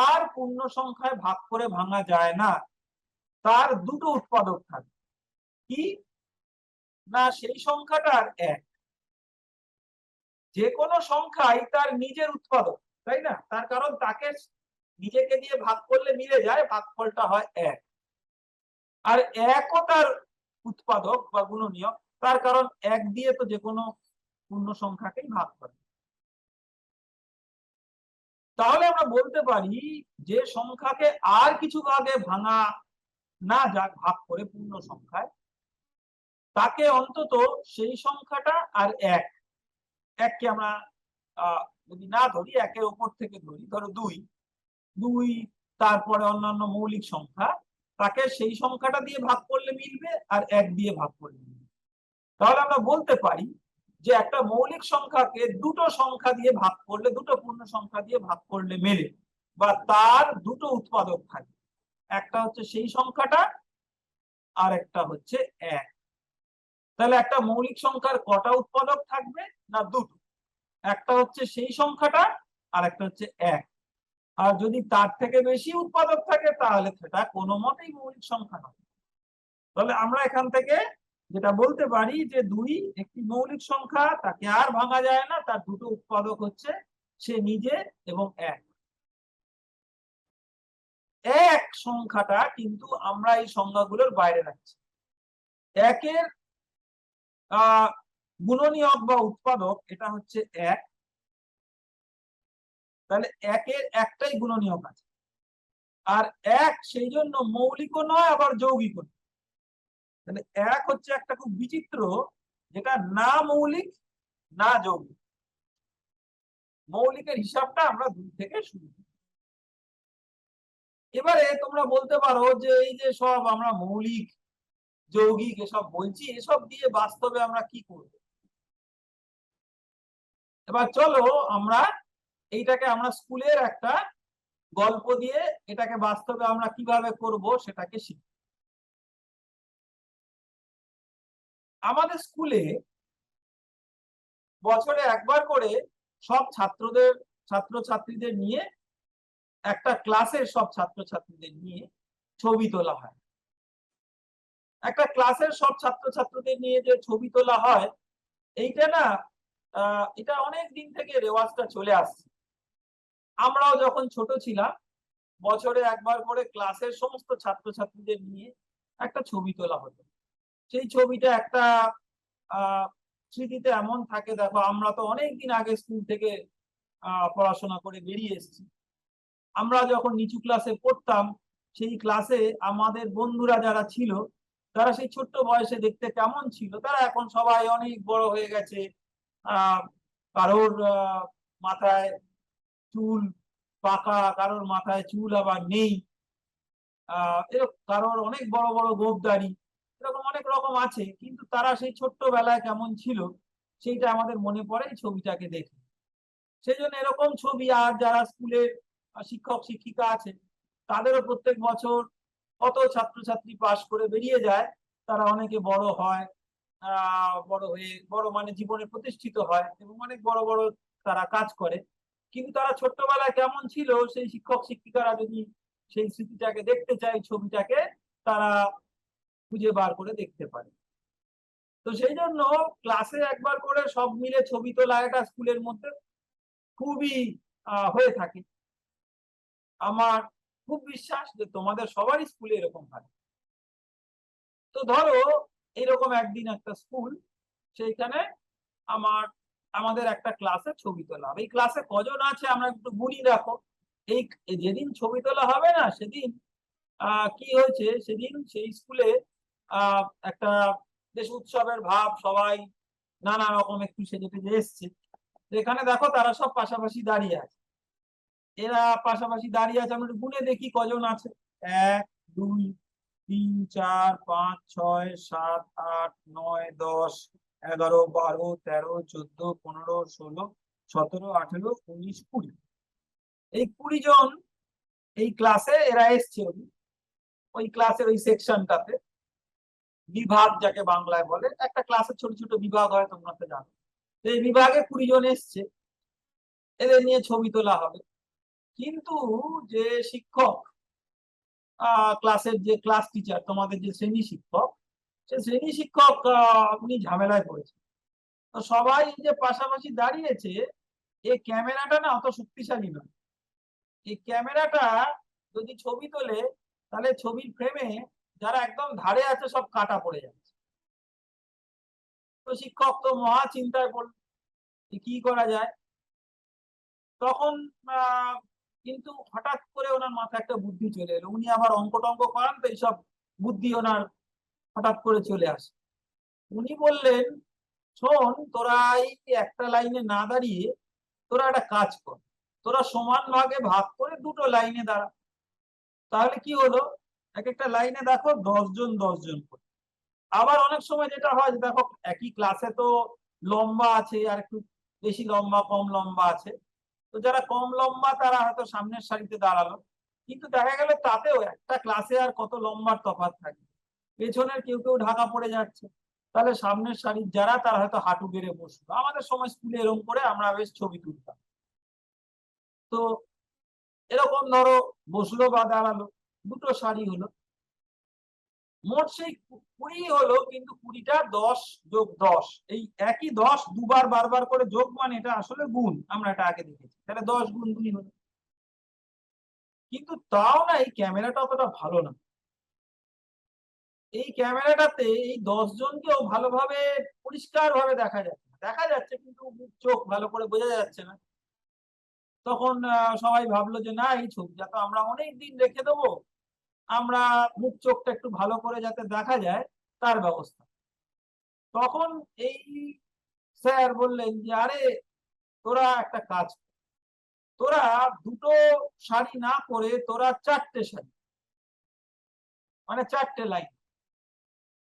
আর পূর্ণ সংখ্যায় ভাগ করে ভাঙা যায় না, তার দুটো উৎপাদক থাকে। কি, না সেই সংখ্যাটার 1। যে কোনো সংখ্যাই তার নিজের উৎপাদক, তাই না? তার কারণ তাকে নিজেকে দিয়ে ভাগ করলে মিলে যায়, ভাগফলটা হয় 1। আর 1ও তার উৎপাদক বা গুণনীয়ক, তার কারণ 1 দিয়ে তো যে কোনো পূর্ণ সংখ্যাকেই ভাগ করে। তাহলে আমরা বলতে পারি যে সংখ্যাকে আর কিছু ভাগে ভাঙা না যাক ভাগ করে পূর্ণ সংখ্যায়, তাকে অন্তত সেই সংখ্যাটা আর 1কে আমরা যদি না ধরি, 1-এর উপর থেকে ধরি, ধরো 2, তারপরে অন্যান্য মৌলিক সংখ্যা, তাকে সেই সংখ্যাটা দিয়ে ভাগ করলে মিলবে আর 1 দিয়ে ভাগ করলে মিলবে। তাহলে আমরা বলতে পারি যে একটা মৌলিক সংখ্যাকে দুটো সংখ্যা দিয়ে ভাগ করলে, দুটো পূর্ণ সংখ্যা দিয়ে ভাগ করলে মেলে, বা তার দুটো উৎপাদক থাকে, একটা হচ্ছে সেই সংখ্যাটা আর একটা হচ্ছে 1। তাহলে একটা মৌলিক সংখ্যার কটা উৎপাদক থাকবে? না, দুটো। একটা হচ্ছে সেই সংখ্যাটা আর একটা হচ্ছে 1। আর যদি তার থেকে বেশি উৎপাদক থাকে তাহলে সেটা কোনো মতেই মৌলিক সংখ্যা নয়। তাহলে আমরা এখান থেকে যেটা বলতে পারি যে 2 একটি মৌলিক সংখ্যা, তাকে আর ভাঙা যায় না, তার দুটো উৎপাদক হচ্ছে সে নিজে এবং 1। 1 সংখ্যাটা কিন্তু আমরা এই সংখ্যাগুলোর বাইরে রাখছি। 1-এর গুণনীয়ক বা উৎপাদক এটা হচ্ছে 1। তাহলে 1-এর একটাই গুণনীয়ক আছে, আর 1 সেই জন্য মৌলিকও নয় আবার যৌগিকও নয়। তাহলে 1 হচ্ছে একটা খুব বিচিত্র, যেটা না মৌলিক না যৌগিক। মৌলিকের হিসাবটা আমরা 2 থেকে শুরু করি। এবারে তোমরা বলতে পারো যে এই যে সব আমরা মৌলিক যৌগিক এসব বলছি, এসব দিয়ে বাস্তবে আমরা কি করব? এবার চলো আমরা এইটাকে আমরা স্কুলের একটা গল্প দিয়ে এটাকে বাস্তবে আমরা কিভাবে করব সেটাকে শিখি। আমাদের স্কুলে বছরে একবার করে সব ছাত্রছাত্রীদের নিয়ে, একটা ক্লাসের সব ছাত্রছাত্রীদের নিয়ে ছবি তোলা হয়। একটা ক্লাসের সব ছাত্রছাত্রীদের নিয়ে যে ছবি তোলা হয়, এইটা না এটা অনেক দিন থেকে রেওয়াজটা চলে আসছে। আমরাও যখন ছোট ছিলাম, বছরে একবার করে ক্লাসের সমস্ত ছাত্রছাত্রীদের নিয়ে একটা ছবি তোলা হতো। সেই ছবিটা একটা স্মৃতিতে এমন থাকে, দেখো আমরা তো অনেকদিন আগে স্কুল থেকে পড়াশোনা করে বেরিয়ে এসেছি। আমরা যখন নিচু ক্লাসে পড়তাম, সেই ক্লাসে আমাদের বন্ধুরা যারা ছিল, তারা সেই ছোট্ট বয়সে দেখতে কেমন ছিল, তারা এখন সবাই অনেক বড় হয়ে গেছে। কারোর মাথায় চুল পাকা, কারোর মাথায় চুল আবার নেই, এরকম কারোর অনেক বড় বড় গোঁফদাড়ি, এরকম অনেক রকম আছে। কিন্তু তারা সেই ছোট্টবেলায় কেমন ছিল সেইটা আমাদের মনে পড়ে এই ছবিটাকে দেখে। সেই জন্য এরকম ছবি, আর যারা স্কুলের শিক্ষক শিক্ষিকা আছে, তাদেরও প্রত্যেক বছর কত ছাত্রছাত্রী পাশ করে বেরিয়ে যায়, তারা অনেকে বড় হয়, বড় হয়ে বড় মানে জীবনে প্রতিষ্ঠিত হয় এবং অনেক বড় বড় তারা কাজ করে। কিন্তু তারা ছোট্টবেলায় কেমন ছিল সেই শিক্ষক শিক্ষিকারা যদি সেই স্মৃতিটাকে দেখতে চায়, ছবিটাকে তারা খুঁজে বার করে দেখতে পারে। তো সেই জন্য ক্লাসে একবার করে সব মিলে ছবি তোলা এটা স্কুলের মধ্যে খুবই হয়ে থাকে। আমার খুব বিশ্বাস যে তোমাদের সবারই স্কুলে এরকম হয়। তো ধরো এরকম একদিন একটা স্কুল, সেইখানে আমাদের একটা ক্লাসে ছবি তোলা হবে। এই ক্লাসে কজন আছে আমরা একটু গুনি রাখো। এই যেদিন ছবি তোলা হবে না, সেদিন কি হয়েছে, সেদিন সেই স্কুলে একটা বেশ উৎসবের ভাব, সবাই নানা রকম একটু সেজে টেজে এসছে। এখানে দেখো তারা সব পাশাপাশি দাঁড়িয়ে আছে। এরা পাশাপাশি দাঁড়িয়ে আছে, আমরা গুনে দেখি কজন আছে। 1 2 3 4 5 6 7 8 9 10 11 12 13 14 15 16 17 18 19 20। এই 20 জন এই ক্লাসে এরা এসছে। ওই ক্লাসের ওই সেকশনটাতে, বিভাগ যাকে বাংলায় বলে, একটা ক্লাসের ছোট ছোট বিভাগ হয়, তোমরা তো জানো। এই বিভাগে 20 জন এসছে, এদের নিয়ে ছবি তোলা হবে। কিন্তু যে শিক্ষক, ক্লাসের যে ক্লাস টিচার, তোমাদের যে শ্রেণী শিক্ষক, সে শ্রেণী শিক্ষক উনি ঝামেলায় পড়েছে। তো সবাই এই যে পাশাপাশি দাঁড়িয়েছে, এই ক্যামেরাটা না অত শক্তিশালী নয়। এই ক্যামেরাটা যদি ছবি তোলে তাহলে ছবির ফ্রেমে যারা একদম ধারে আছে সব কাটা পড়ে যাচ্ছে। তো শিক্ষক তো মহা চিন্তায় পড়ল, কি করা যায়। তখন কিন্তু হঠাৎ করে ওনার মাথায় একটা বুদ্ধি চলে এলো। উনি আবার অঙ্ক টঙ্ক করান, তো এইসব বুদ্ধি ওনার হঠাৎ করে চলে আসে। উনি বললেন, শোন, তোরা এই একটা লাইনে না দাঁড়িয়ে তোরা একটা কাজ কর, তোরা সমান ভাগে ভাগ করে দুটো লাইনে দাঁড়া। তাহলে কি হলো, এক একটা লাইনে দেখো 10 জন 10 জন করে। আবার অনেক সময় যেটা হয়, দেখো একই ক্লাসে তো লম্বা আছে আর একটু বেশি লম্বা, কম লম্বা আছে। তো যারা কম লম্বা তারা হয়তো সামনের সারিতে দাঁড়ালো, কিন্তু দেখা গেল তাতেও একটা ক্লাসে আর কত লম্বার তফাৎ থাকে, পেছনের কেউ কেউ ঢাকা পড়ে যাচ্ছে। তাহলে সামনের সারির যারা, তারা হয়তো হাঁটু গেড়ে বসলো। আমাদের সময় স্কুলে এরকম করে আমরা বেশ ছবি তুলতাম। তো এরকম ধরো বসলো বা দাঁড়ালো, দুটো সারি হলো, মোট সেই 20 হলো। কিন্তু 20টা 10 যোগ 10, এই একই 10 দুবার বারবার করে যোগ, মানে এটা আসলে গুণ, আমরা এটা আগে দেখেছি। তাহলে 10 গুণ 2 হলো। কিন্তু তাও না, এই ক্যামেরাটা অতটা ভালো না। এই ক্যামেরাটাতে এই 10 জনকেও ভালোভাবে পরিষ্কার ভাবে দেখা যাচ্ছে, দেখা যাচ্ছে কিন্তু মুখ চোখ ভালো করে বোঝা যাচ্ছে না। তখন সবাই ভাবলো যে না, এই ছবিটা তো আমরা অনেক দিন রেখে দেবো, আমরা মুখ চোখটা একটু ভালো করে যাতে দেখা যায় তার ব্যবস্থা। তখন এই স্যার বললেন যে আরে তোরা একটা কাজ কর, তোরা দুটো সারি না করে তোরা 4টে সারি, মানে 4টে লাইন।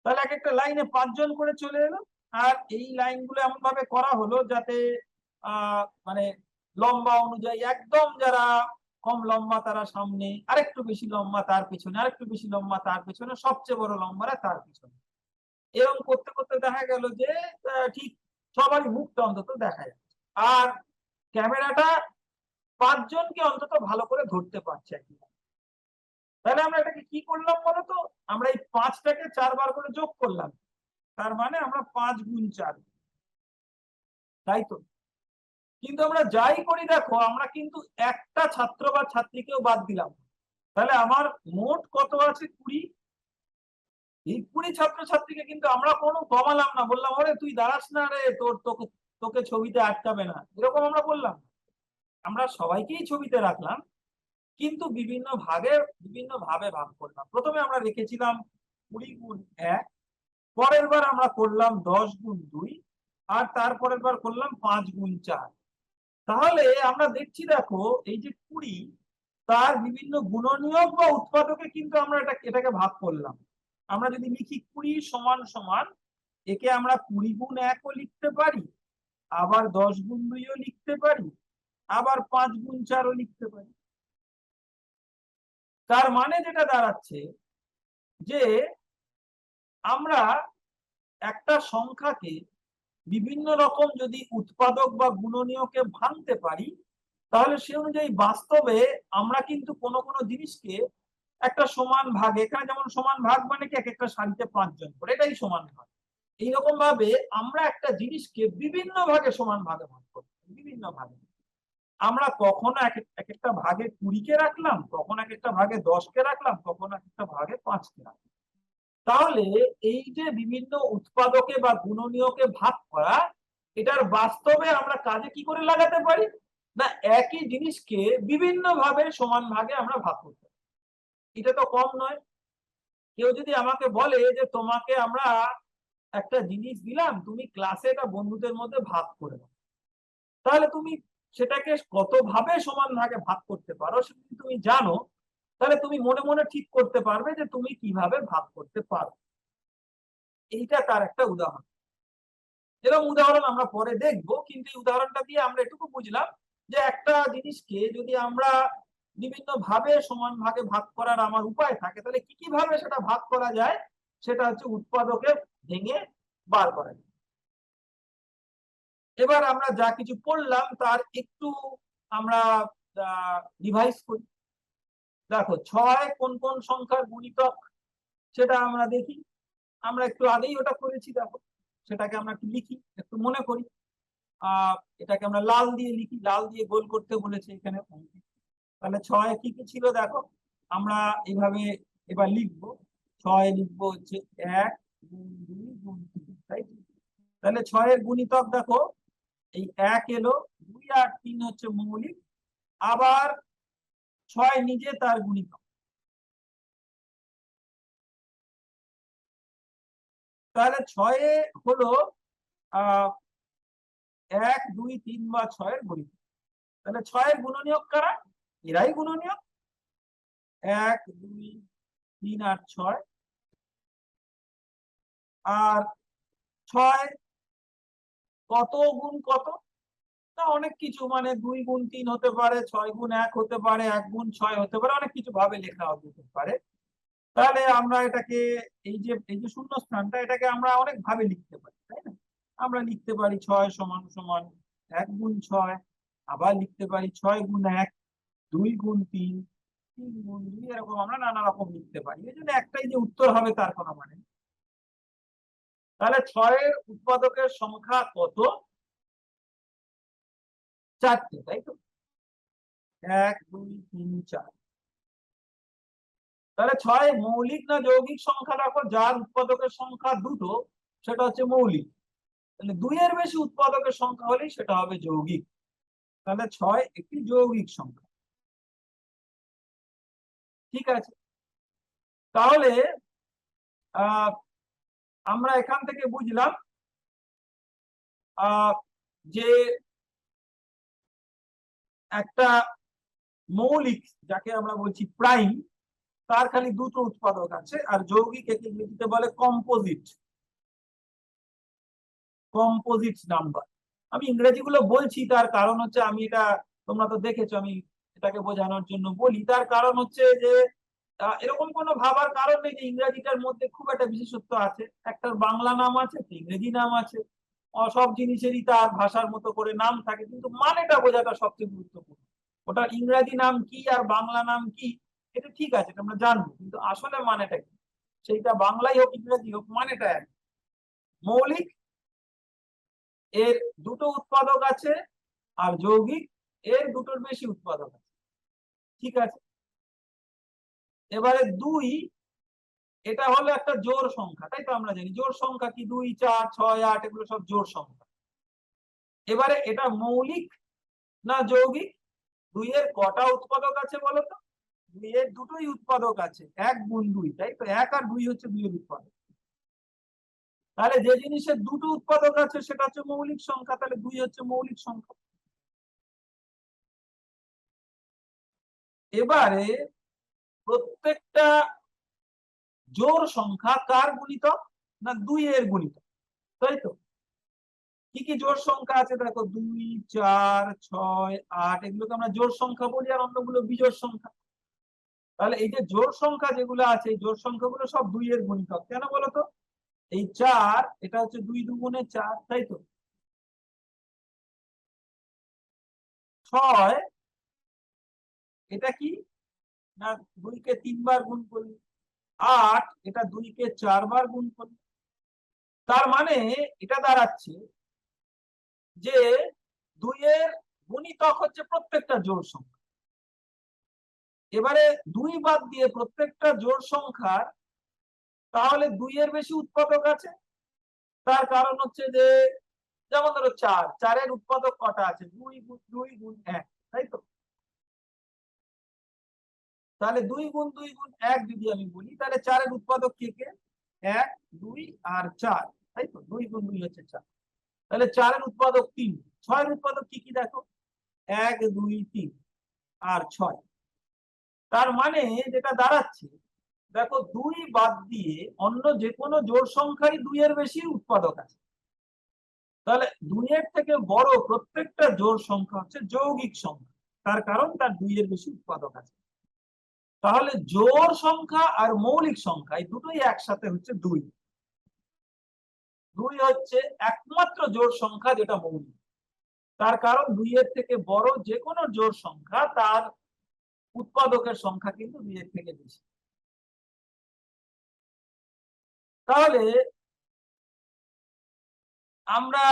তাহলে এক একটা লাইনে 5 জন করে চলে এলো। আর এই লাইনগুলো এমন ভাবে করা হলো যাতে মানে লম্বা অনুযায়ী একদম যারা কম লম্বা তারা সামনে, আরেকটু বেশি লম্বা তার পিছনে, আরেকটু বেশি লম্বা তার পিছনে, সবচেয়ে বড় লম্বারা তার পিছনে। এরকম করতে করতে দেখা গেল যে ঠিক সবারই মুখটা অন্তত দেখা যাচ্ছে। আর ক্যামেরাটা 5 জনকে অন্তত ভালো করে ধরতে পারছে। তাহলে আমরা এটাকে কি করলাম বলতো, আমরা এই 5টাকে 4 বার করে যোগ করলাম, তার মানে আমরা 5 গুণ 4, তাই তো। কিন্তু আমরা যাই করি দেখো, আমরা কিন্তু একটা ছাত্র বা ছাত্রীকেও বাদ দিলাম। তাহলে আমার মোট কত আছে? 20। এই 20 ছাত্র ছাত্রীকে কিন্তু আমরা কোনো কমালাম না, বললাম ওরে তুই দাঁড়াস না রে, তোকে তোকে ছবিতে আটকাবে না, এরকম আমরা বললাম। আমরা সবাইকেই ছবিতে রাখলাম, কিন্তু বিভিন্ন ভাবে ভাগ করলাম। প্রথমে আমরা রেখেছিলাম 20 গুণ 1, পরের বার আমরা করলাম 10 গুণ 2, আর তারপরের বার করলাম 5 গুণ 4। তাহলে আমরা দেখছি দেখো, এই যে 20, তার বিভিন্ন গুণনীয়ক বা উৎপাদকে কিন্তু আমরা এটাকে ভাগ করলাম। আমরা যদি লিখি 20 সমান সমান, একে আমরা 20 গুণ 1ও লিখতে পারি, আবার 10 গুণ 2ও লিখতে পারি, আবার 5 গুণ 4ও লিখতে পারি। তার মানে যেটা দাঁড়াচ্ছে যে আমরা একটা সংখ্যাকে বিভিন্ন রকম যদি উৎপাদক বা গুণনীয়কে ভাঙতে পারি, তাহলে সে অনুযায়ী বাস্তবে আমরা কিন্তু কোনো কোনো জিনিসকে একটা সমান ভাগে, এখানে যেমন সমান ভাগ মানে কি, এক একটা সারিতে 5 জন করে, এটাই সমান ভাগ। এইরকম ভাবে আমরা একটা জিনিসকে বিভিন্ন ভাগে সমান ভাগে ভাগ করি, বিভিন্ন ভাগে। আমরা কখনো এক একটা ভাগে 20কে রাখলাম, কখনো এক একটা ভাগে 10কে রাখলাম, কখনো এক একটা ভাগে 5কে রাখলাম। তাহলে এই যে বিভিন্ন উৎপাদকে বা গুণনীয়কে ভাগ করা, এটার বাস্তবে আমরা কাজে কি করে লাগাতে পারি না, একই জিনিসকে বিভিন্ন ভাবে সমান ভাগে আমরা ভাগ করতে পারি। এটা তো কম নয়। কেউ যদি আমাকে বলে যে তোমাকে আমরা একটা জিনিস দিলাম, তুমি ক্লাসে এটা বন্ধুদের মধ্যে ভাগ করে দাও, তাহলে তুমি সেটাকে কত ভাবে সমান ভাগে ভাগ করতে পারো সেটা তুমি জানো, তাহলে তুমি মনে মনে ঠিক করতে পারবে যে তুমি কিভাবে ভাগ করতে পারো। এইটা তার একটা উদাহরণ। এরকম উদাহরণ আমরা পরে দেখবো, কিন্তু এই উদাহরণটা দিয়ে আমরা এটুকু বুঝলাম যে একটা জিনিসকে যদি আমরা বিভিন্ন ভাবে সমান ভাগে ভাগ করার আমার উপায় থাকে, তাহলে কি কি ভাবে সেটা ভাগ করা যায়, সেটা হচ্ছে উৎপাদকে ভেঙে বার করা যায়। এবার আমরা যা কিছু পড়লাম তার একটু আমরা রিভাইজ করি। দেখো 6 কোন কোন সংখ্যার গুণিতক সেটা আমরা দেখি। আমরা একটু আগেই ওটা করেছি। দেখো সেটাকে আমরা একটু লিখি, একটু মনে করি। এটাকে আমরা লাল দিয়ে লিখি, লাল দিয়ে গোল করতে বলেছে এখানে। তাহলে 6 কি কি ছিল দেখো, আমরা এইভাবে এবার লিখবো। 6 লিখবো হচ্ছে 1 গুণ 2 গুণ 3, তাই তো? তাহলে 6 এর গুণিতক দেখো, এই 1 এলো, 2 আর 3 হচ্ছে মৌলিক, আবার 6 নিজে তার গুণিতক। তাহলে 6 হলো 1 2 3 বা 6 এর গুণিতক। তাহলে 6 এর গুণনীয়ক কারা? এরাই গুণনীয়ক। 1 2 3 আর 6। আর 6 কত গুণ কত? না অনেক কিছু, মানে 2 গুণ 3 হতে পারে, 6 গুণ 1 হতে পারে, 1 গুণ 6 হতে পারে, অনেক কিছু ভাবে লেখা যেতে পারে। তাহলে আমরা এটাকে এই যে শূন্য স্থানটা, এটাকে আমরা অনেক ভাবে লিখতে পারি, তাই না? আমরা লিখতে পারি 6 সমান সমান 1 গুণ 6, আবার লিখতে পারি 6 গুণ 1 2 গুণ 3 3 গুণ 2, এরকম আমরা নানা রকম লিখতে পারি। এই জন্য একটাই যে উত্তর হবে তার কোনো মানে নেই। তাহলে 6 এর উৎপাদকের সংখ্যা কত? 4টে, তাই তো? 1 2 3 4। তাহলে 6 মৌলিক না যৌগিক সংখ্যা? দেখো, যার উৎপাদকের সংখ্যা দুটো সেটা হচ্ছে মৌলিক। তাহলে 2 এর বেশি উৎপাদকের সংখ্যা হলেই সেটা হবে যৌগিক। তাহলে 6 একটি যৌগিক সংখ্যা। ঠিক আছে, তাহলে আমরা এখান থেকে বুঝলাম যে একটা মৌলিক, যাকে আমরা বলছি প্রাইম, তার খালি দুটো উৎপাদক আছে, আর যৌগিক একে ইংরেজিতে বলে কম্পোজিট। Composite number. আমি ইংরেজি গুলো বলছি, তার কারণ হচ্ছে, আমি এটা তোমরা তো দেখেছো, আমি এটাকে বোঝানোর জন্য বলি। তার কারণ হচ্ছে যে এরকম কোনো ভাবার কারণ নেই যে ইংরেজিটার মধ্যে খুব একটা বিশেষত্ব আছে। একটা বাংলা নাম আছে, ইংরেজি নাম আছে, সব জিনিসেরই তার ভাষার মতো করে নাম থাকে, কিন্তু মানেটা বোঝাটা সবচেয়ে গুরুত্বপূর্ণ। ওটা ইংরেজি নাম কি আর বাংলা নাম কি, এটা ঠিক আছে, এটা আমরা জানবো, কিন্তু আসলে মানেটা কি, সেইটা বাংলাই হোক ইংরেজি হোক, মানেটা এক। মৌলিক এর দুটো উৎপাদক আছে, আর যৌগিক এর দুটোর বেশি উৎপাদক আছে। ঠিক আছে, এবারে 2 এটা হলো একটা জোড় সংখ্যা, তাই তো? আমরা জানি জোড় সংখ্যা কি, 2 4 6 8, এগুলো সব জোড় সংখ্যা। এবারে এটা মৌলিক না যৌগিক? 2 এর কটা উৎপাদক আছে বলো তো? 2 এর দুটোই উৎপাদক আছে, 1 গুণ 2, তাই তো? 1 আর 2 হচ্ছে 2 এর উৎপাদক। তাহলে যে জিনিসের দুটো উৎপাদক আছে সেটা হচ্ছে মৌলিক সংখ্যা, তাহলে 2 হচ্ছে মৌলিক সংখ্যা। এবারে প্রত্যেকটা জোড় সংখ্যা কার গুণিতক? না 2 এর গুণিতক, তাই তো? কি কি জোড় সংখ্যা আছে দেখো, 2 4 6 8, এগুলোকে আমরা জোড় সংখ্যা বলি, আর অন্যগুলো বিজোড় সংখ্যা। তাহলে এই যে জোড় সংখ্যা যেগুলো আছে, এই জোড় সংখ্যাগুলো সব 2 এর গুণিতক। কেন বলতো? এই 4, এটা হচ্ছে 2 দুগুণে 4, তাই তো? 6 এটা কি, না 2 কে 3 বার গুণ করলি। 8 এটা 2 কে 4 বার গুণ করলি। তার মানে এটা দাঁড়াচ্ছে যে 2 এর গুণিতক হচ্ছে প্রত্যেকটা জোড় সংখ্যা। এবারে 2 বাদ দিয়ে প্রত্যেকটা জোড় সংখ্যার তাহলে 2 এর বেশি উৎপাদক আছে। তার কারণ হচ্ছে যে, যেমন ধরো 4 এর উৎপাদক কটা আছে? 2 গুণ 1, তাই তো? তাহলে 2 গুণ 2 গুণ 1 যদি আমি বলি, তাহলে 4 এর উৎপাদক কে কে? 1 2 আর 4, তাই তো? 2 গুণ 2 হচ্ছে 4। তাহলে 4 এর উৎপাদক 3। 6 এর উৎপাদক কি কি দেখো, 1 2 3 আর 6। তার মানে যেটা দাঁড়াচ্ছে, দেখো 2 বাদ দিয়ে অন্য যে কোনো জোড় সংখ্যারই 2 এর বেশি উৎপাদক আছে। তাহলে 2 এর থেকে বড় প্রত্যেকটা জোড় সংখ্যা হচ্ছে যৌগিক সংখ্যা, তার কারণ তার 2 এর বেশি উৎপাদক আছে। তাহলে জোড় সংখ্যা আর মৌলিক সংখ্যা এই দুটোই একসাথে হচ্ছে 2। 2 হচ্ছে একমাত্র জোড় সংখ্যা যেটা মৌলিক, তার কারণ 2 এর থেকে বড় যে কোনো জোড় সংখ্যা, তার উৎপাদকের সংখ্যা কিন্তু 2 এর থেকে বেশি। তাহলে আমরা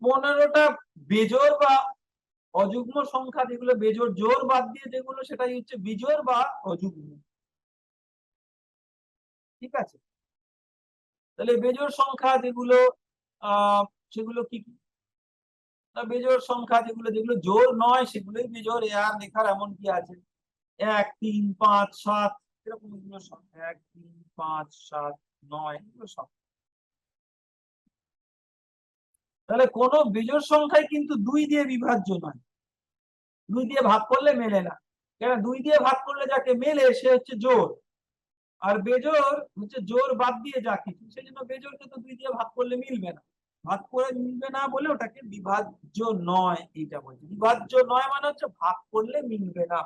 15টা বেজোড় বা অযুগ্ম সংখ্যা, যেগুলো বেজোড় জোড় বাদ দিয়ে যেগুলো, সেটাই হচ্ছে বিজোড় বা অযুগ্ম। ঠিক আছে, তাহলে বেজোড় সংখ্যা যেগুলো সেগুলো কি কি? বেজোড় সংখ্যা যেগুলো যেগুলো জোড় নয় সেগুলোই বেজোড়। আর লেখার এমন কি আছে? 1, 3, 5, 7 এরকম এগুলো সব 1, 3, 5, 7, 9 এগুলো সব। তাহলে কোন বিজোড় সংখ্যাই কিন্তু 2 দিয়ে বিভাজ্য নয়, 2 দিয়ে ভাগ করলে মেলে না। কেন? 2 দিয়ে ভাগ করলে যাকে মেলে সে হচ্ছে জোড়, আর বেজোড় হচ্ছে জোড় বাদ দিয়ে যা কিছু, সেই জন্য বেজোড়কে তো 2 দিয়ে ভাগ করলে মিলবে না। ভাগ করে মিলবে না বলে ওটাকে বিভাজ্য নয়, এইটা বলছে। বিভাজ্য নয় মানে হচ্ছে ভাগ করলে মিলবে না।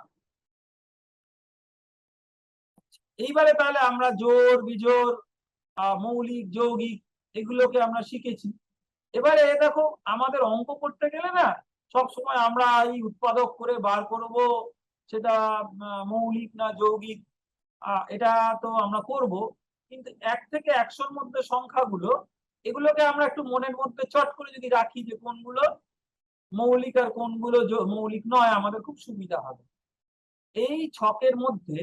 এইবারে তাহলে আমরা জোড়, বিজোড়, মৌলিক, যৌগিক এগুলোকে আমরা শিখেছি। এবারে দেখো, আমাদের অঙ্ক করতে গেলে না সব সময় আমরা এই উৎপাদক করে বার করব সেটা মৌলিক না যৌগিক, এটা তো আমরা করব, কিন্তু 1 থেকে 100-র মধ্যে সংখ্যাগুলো, এগুলোকে আমরা একটু মনের মধ্যে চট করে যদি রাখি যে কোনগুলো মৌলিক আর কোনগুলো মৌলিক নয়, আমাদের খুব সুবিধা হবে। এই ছকের মধ্যে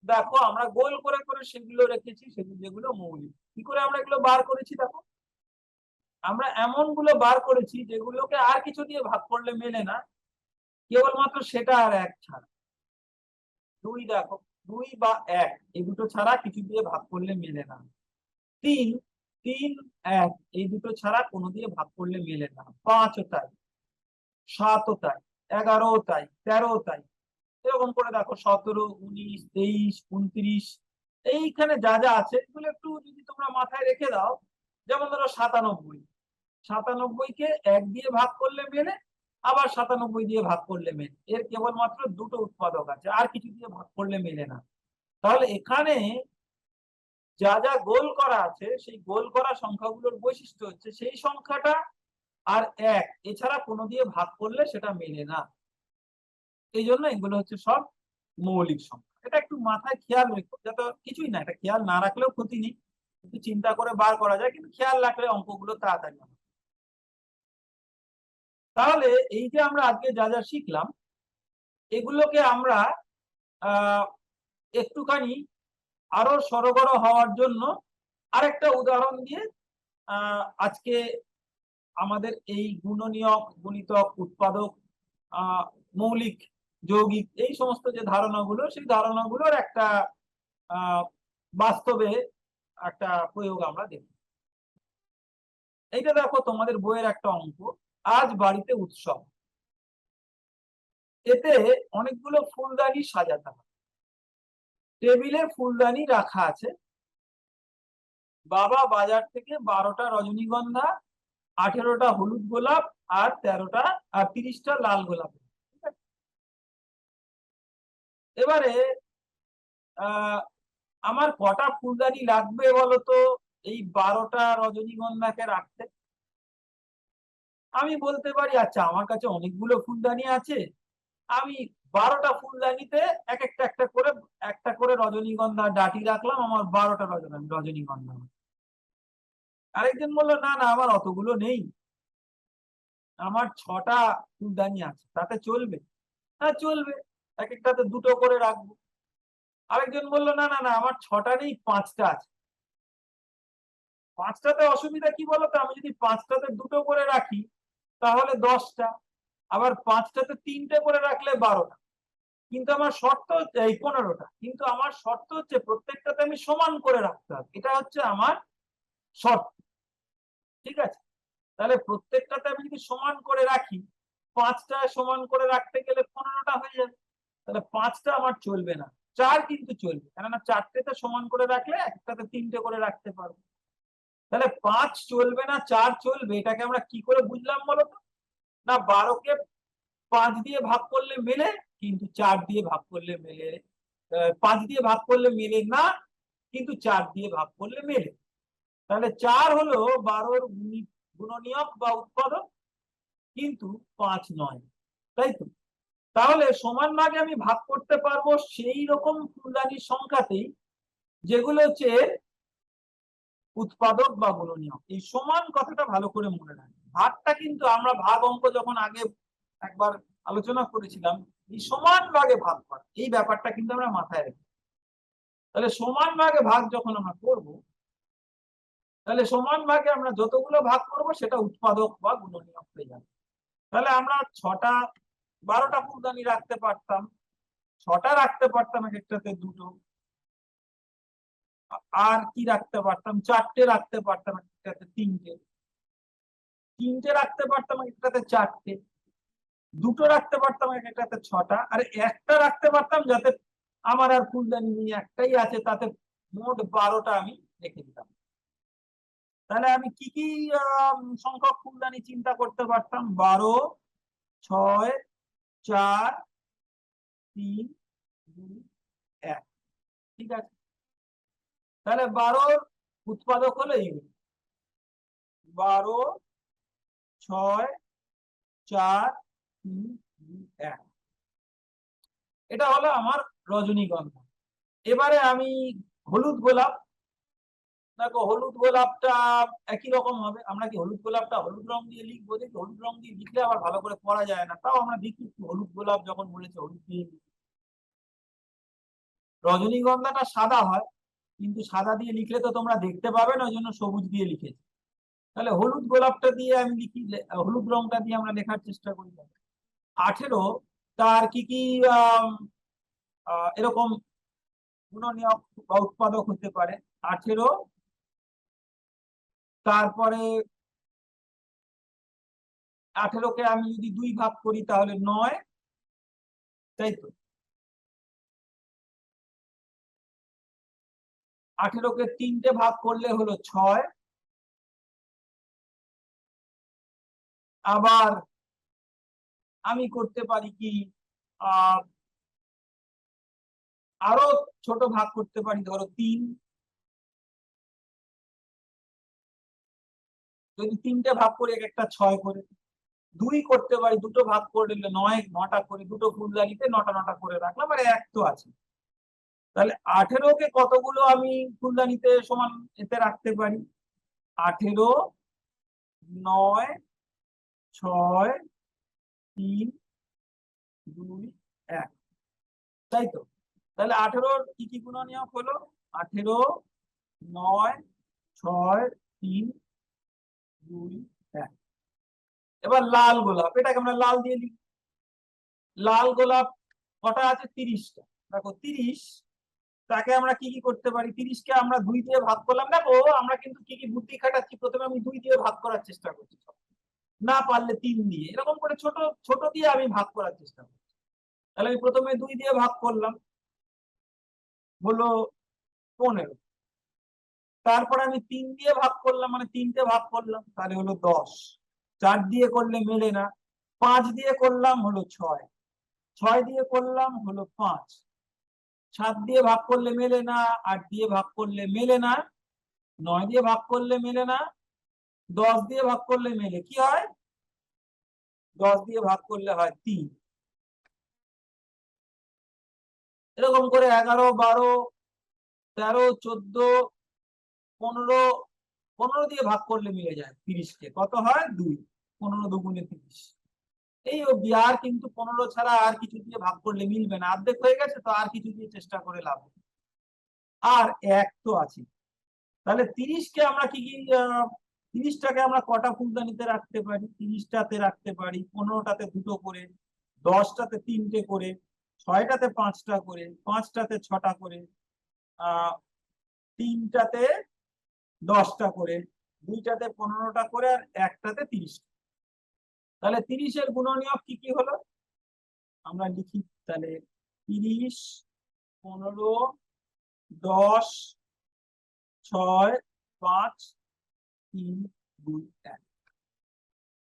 দেখো আমরা গোল করে করে সেগুলো রেখেছি, সেগুলো যেগুলো মৌলিক। কি করে আমরা এগুলো বার করেছি? দেখো, আমরা এমন গুলো বার করেছি যেগুলোকে আর কিছু দিয়ে ভাগ করলে মেলে না, কেবলমাত্র সেটা আর 1 ছাড়া। 2 দেখো, 2 বা 1 এই দুটো ছাড়া কিছু দিয়ে ভাগ করলে মেলে না। 3, 3, 1 এই দুটো ছাড়া কোনো দিয়ে ভাগ করলে মেলে না। 5ও তাই, 7ও তাই, 11ও তাই, 13ও তাই। এরকম করে দেখো 17, 19, 23, 29 এইখানে যা যা আছে এগুলো একটু যদি তোমরা মাথায় রেখে দাও। যেমন ধরো 97, 97কে 1 দিয়ে ভাগ করলে মেলে, আবার 97 দিয়ে ভাগ করলে মেলে। এর কেবলমাত্র দুটো উৎপাদক আছে, আর কিছু দিয়ে ভাগ করলে মেলে না। তাহলে এখানে যা যা গোল করা আছে সেই গোল করা সংখ্যাগুলোর বৈশিষ্ট্য হচ্ছে সেই সংখ্যাটা আর 1 এছাড়া কোনো দিয়ে ভাগ করলে সেটা মেলে না। এই জন্য এগুলো হচ্ছে সব মৌলিক সংখ্যা। এটা একটু মাথায় খেয়াল রেখো, যাতে কিছুই না, এটা খেয়াল না রাখলেও ক্ষতি নেই, একটু চিন্তা করে বার করা যায়, কিন্তু খেয়াল রাখলে অঙ্কগুলো তাড়াতাড়ি হবে। তাহলে এই যে আমরা আজকে যা যা শিখলাম, এগুলোকে আমরা একটুখানি আরো সরগর হওয়ার জন্য আরেকটা উদাহরণ দিয়ে আজকে আমাদের এই গুণনীয়ক, গুণিতক, উৎপাদক, মৌলিক, যৌগিক এই সমস্ত যে ধারণাগুলো, সেই ধারণাগুলোর একটা বাস্তবে একটা প্রয়োগ আমরা দেখি। এইটা দেখো তোমাদের বইয়ের একটা অঙ্ক, আজ বাড়িতে উৎসব। এতে অনেকগুলো ফুলদানি সাজাতে হবে। টেবিলে ফুলদানি রাখা আছে। বাবা বাজার থেকে 12টা রজনীগন্ধা, 18টা হলুদ গোলাপ আর 30টা লাল গোলাপ। এবারে আমার কটা ফুলদানি লাগবে বলতো এই 12টা রজনীগন্ধাকে রাখতে? আমি বলতে পারি, আচ্ছা আমার কাছে অনেকগুলো ফুলদানি আছে, আমি 12টা ফুলদানিতে একটা করে রজনীগন্ধা ডাটি রাখলাম, আমার 12টা রজনীগন্ধা। আরেকজন বললো, না না আমার অতগুলো নেই, আমার 6টা ফুলদানি আছে, তাতে চলবে? হ্যাঁ চলবে, এক একটাতে 2টো করে রাখবো। আরেকজন বললো, না না না আমার 6টা নেই, 5টা আছে। 5টাতে অসুবিধা কি বলতো? আমি যদি 5টাতে 2টো করে রাখি তাহলে 10টা, আবার 5টাতে 3টে করে রাখলে 12টা। কিন্তু আমার শর্ত হচ্ছে এই 15টা, কিন্তু আমার শর্ত হচ্ছে প্রত্যেকটাতে আমি সমান করে রাখতে হবে, এটা হচ্ছে আমার শর্ত। ঠিক আছে, তাহলে প্রত্যেকটাতে আমি যদি সমান করে রাখি, 5টায় সমান করে রাখতে গেলে 15টা হয়ে যাবে। তাহলে 5টা আমার চলবে না, 4 কিন্তু চলবে, কেননা 4টেতে সমান করে রাখলে একটাতে 3টে করে রাখতে পারবো। তাহলে 5 চলবে না, 4 চলবে। এটাকে আমরা কি করে বুঝলাম বলতো? না 12কে 5 দিয়ে ভাগ করলে মেলে, কিন্তু 4 দিয়ে ভাগ করলে মেলে। 5 দিয়ে ভাগ করলে মেলে না, কিন্তু 4 দিয়ে ভাগ করলে মেলে। তাহলে 4 হলো 12র গুণনীয়ক বা উৎপাদক, কিন্তু 5 নয়, তাই তো? তাহলে সমান ভাগে আমি ভাগ করতে পারবো সেই রকম ফুলদানির সংখ্যাতেই যেগুলো হচ্ছে উৎপাদক বা গুণনীয়ক। এই সমান কথাটা ভালো করে মনে রাখবে। ভাগটা কিন্তু আমরা ভাগ অঙ্ক যখন আগে একবার আলোচনা করেছিলাম, এই সমান ভাগে ভাগ করা, এই ব্যাপারটা কিন্তু আমরা মাথায় রাখি। তাহলে সমান ভাগে ভাগ যখন আমরা করব, তাহলে সমান ভাগে আমরা যতগুলো ভাগ করব সেটা উৎপাদক বা গুণনীয়ক হয়ে যাবে। তাহলে আমরা 6টা 12টা ফুলদানি রাখতে পারতাম, 6টা রাখতে পারতাম, এক একটাতে 2টো। আর কি রাখতে পারতাম, 4টে রাখতে পারতাম, একটাতে 3টে। 3টে রাখতে পারতাম, একটাতে 4টে। 2টো রাখতে পারতাম, একটাতে 6টা। আর একটা রাখতে পারতাম যাতে আমার আর ফুলদানি নিয়ে একটাই আছে, তাতে মোট 12টা আমি রেখে দিতাম। তাহলে আমি কি কি সংখ্যক ফুলদানি চিন্তা করতে পারতাম? 12, 6, 4, 3, 2, 1। ঠিক আছে, তাহলে 12র উৎপাদক হলো এইগুলো: 12, 6, 4, 3, 2, 1। এটা হলো আমার রজনীগন্ধা। এবারে আমি হলুদ গোলাপ। দেখো, হলুদ গোলাপটা একই রকম হবে। আমরা কি হলুদ গোলাপটা হলুদ রং দিয়ে লিখবো? দেখি, হলুদ রং দিয়ে লিখলে আবার ভালো করে পড়া যায় না, তাও আমরা দেখি হলুদ গোলাপ যখন বলেছে হলুদ দিয়ে। রজনীগন্ধাটা সাদা হয়, কিন্তু সাদা দিয়ে লিখলে তো তোমরা দেখতে পাবে না, ওই জন্য সবুজ দিয়ে লিখেছি। তাহলে হলুদ গোলাপটা দিয়ে আমি লিখি, হলুদ রংটা দিয়ে আমরা লেখার চেষ্টা করি। 18 তার কি কি এরকম গুণনীয়ক বা উৎপাদক হতে পারে? 18, তারপরে 18কে আমি যদি 2 ভাগ করি তাহলে 9, তাই তো? 18কে 3টে ভাগ করলে হলো 6। আবার আমি করতে পারি কি, আরো ছোট ভাগ করতে পারি, ধরো 3। যদি 3টে ভাগ করি, এক একটা 6 করে। 2 করতে পারি, 2টো ভাগ করে দিলে 9টা করে, 2টো ফুলদানিতে 9টা করে রাখলাম, আর 1 তো আছে। তাহলে 18কে কতগুলো আমি ফুলদানিতে সমান এতে রাখতে পারি? 18, 9, 6, 3, 2, 1, তাই তো? তাহলে 18র কি কি গুণনীয়ক হলো? 18, 9, 6, 3, 2, 1। এবার লাল গোলাপ, এটাকে আমরা লাল দিয়ে লিখি। লাল গোলাপ কটা আছে? 30টা। দেখো 30, তাকে আমরা কি কি করতে পারি? 30কে আমরা 2 দিয়ে ভাগ করলাম। দেখো, আমরা কিন্তু কি কি বুদ্ধি খাটাচ্ছি। প্রথমে আমি 2 দিয়ে ভাগ করার চেষ্টা করছি, না পারলে 3 দিয়ে, এরকম করে ছোট ছোট দিয়ে আমি ভাগ করার চেষ্টা করছি। তাহলে আমি প্রথমে 2 দিয়ে ভাগ করলাম, হলো 15। তারপরে আমি 3 দিয়ে ভাগ করলাম, মানে 3টে ভাগ করলাম, তাহলে হলো 10। 4 দিয়ে করলে মেলে না। 5 দিয়ে করলাম, হলো 6। 6 দিয়ে করলাম, হলো 5। 7 দিয়ে ভাগ করলে মেলে না। 8 দিয়ে ভাগ করলে মেলে না। 9 দিয়ে ভাগ করলে মেলে না। 10 দিয়ে ভাগ করলে মেলে। কি হয়? 10 দিয়ে ভাগ করলে হয় 3। এরকম করে 11, 12, 13, 14, 15। 15 দিয়ে ভাগ করলে মিলে যায় 30কে। কত হয়? 2। 15 দুগুণে 30। এই অব্দি। আর কিন্তু 15 ছাড়া আর কিছু দিয়ে ভাগ করলে মিলবে না, অর্ধেক হয়ে গেছে তো, আর কিছু দিয়ে চেষ্টা করে লাভ নেই। আর 1 তো আছে। তাহলে 30কে আমরা কি কি 30টাকে আমরা কটা ফুলদানিতে রাখতে পারি? 30টাতে রাখতে পারি, 15টাতে 2টো করে, 10টাতে 3টে করে, 6টাতে 5টা করে, 5টাতে 6টা করে, 3টাতে 10টা করে, 2টাতে 15টা করে, আর 1টাতে 30টা। তাহলে 30-এর গুণনীয়ক কি কি হলো? আমরা লিখি তাহলে: 30, 15, 10, 6, 5, 3, 2, 1।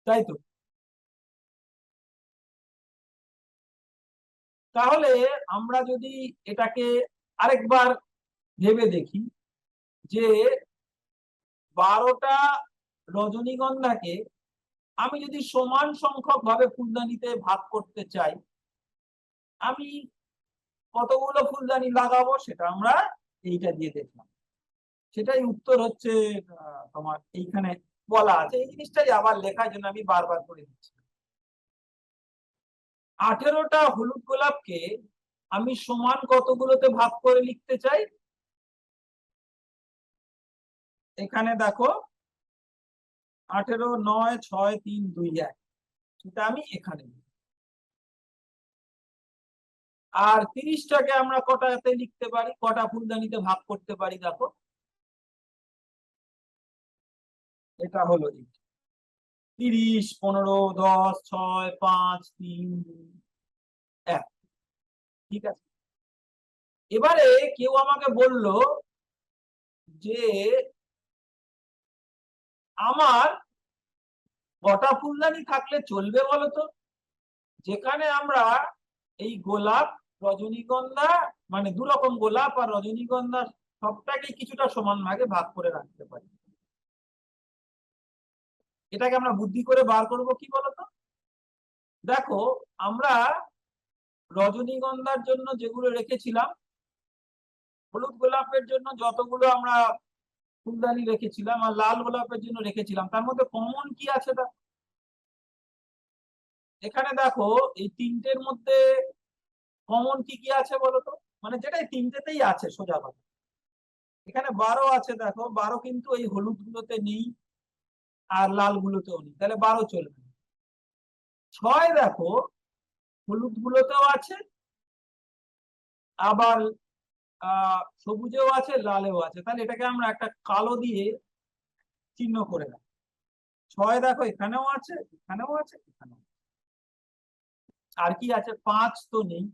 তাই তো? তাহলে আমরা যদি এটাকে আরেকবার ভেবে দেখি, যে 12টা রজনীগন্ধাকে আমি যদি সমান সংখ্যক ভাবে ফুলদানিতে ভাগ করতে চাই, আমি কতগুলো ফুলদানি লাগাবো সেটা আমরা এইটা দিয়ে দেখলাম। সেটাই উত্তর হচ্ছে তোমার এইখানে বলা আছে। এই জিনিসটাই আবার লেখার জন্য আমি বারবার করে দিচ্ছি। 18টা হলুদ গোলাপকে আমি সমান কতগুলোতে ভাগ করে লিখতে চাই? এখানে দেখো 18, 9, 6, 3, 2, 1, এটা আমি এখানে। আর 30টাকে আমরা কটাতে লিখতে পারি, কটা ফুলদানিতে ভাগ করতে পারি? দেখো এটা হলো 30, 15, 10, 6, 5, 3, 2, 1। ঠিক আছে, এবারে কেউ আমাকে বলল যে আমার কটা ফুলদানি থাকলে চলবে বলতো, যেখানে আমরা এই গোলাপ, রজনীগন্ধা, মানে দু রকম গোলাপ আর রজনীগন্ধা সবটাকে কিছুটা সমান ভাগে ভাগ করে রাখতে পারি। এটাকে আমরা বুদ্ধি করে বার করব কি বলতো? দেখো আমরা রজনীগন্ধার জন্য যেগুলো রেখেছিলাম, হলুদ গোলাপের জন্য যতগুলো আমরা ফুলদানি রেখেছিলাম, আর লাল গোলাপের জন্য রেখেছিলাম, তার মধ্যে কমন কি আছে? এখানে দেখো এই তিনটের মধ্যে কমন কি কি আছে বলতো? মানে যেটা এই তিনটেতেই আছে সোজা কথা। এখানে 12 আছে, দেখো 12 কিন্তু এই হলুদ গুলোতে নেই আর লাল গুলোতেও নেই, তাহলে 12 চলবে। 6 দেখো হলুদ গুলোতেও আছে, আবার সবুজেও আছে, লালেও আছে, তাহলে এটাকে আমরা একটা কালো দিয়ে চিহ্ন করে রাখি। 6 দেখো এখানেও আছে, এখানেও আছে, এখানেও। আর কি আছে? 5 তো নেই।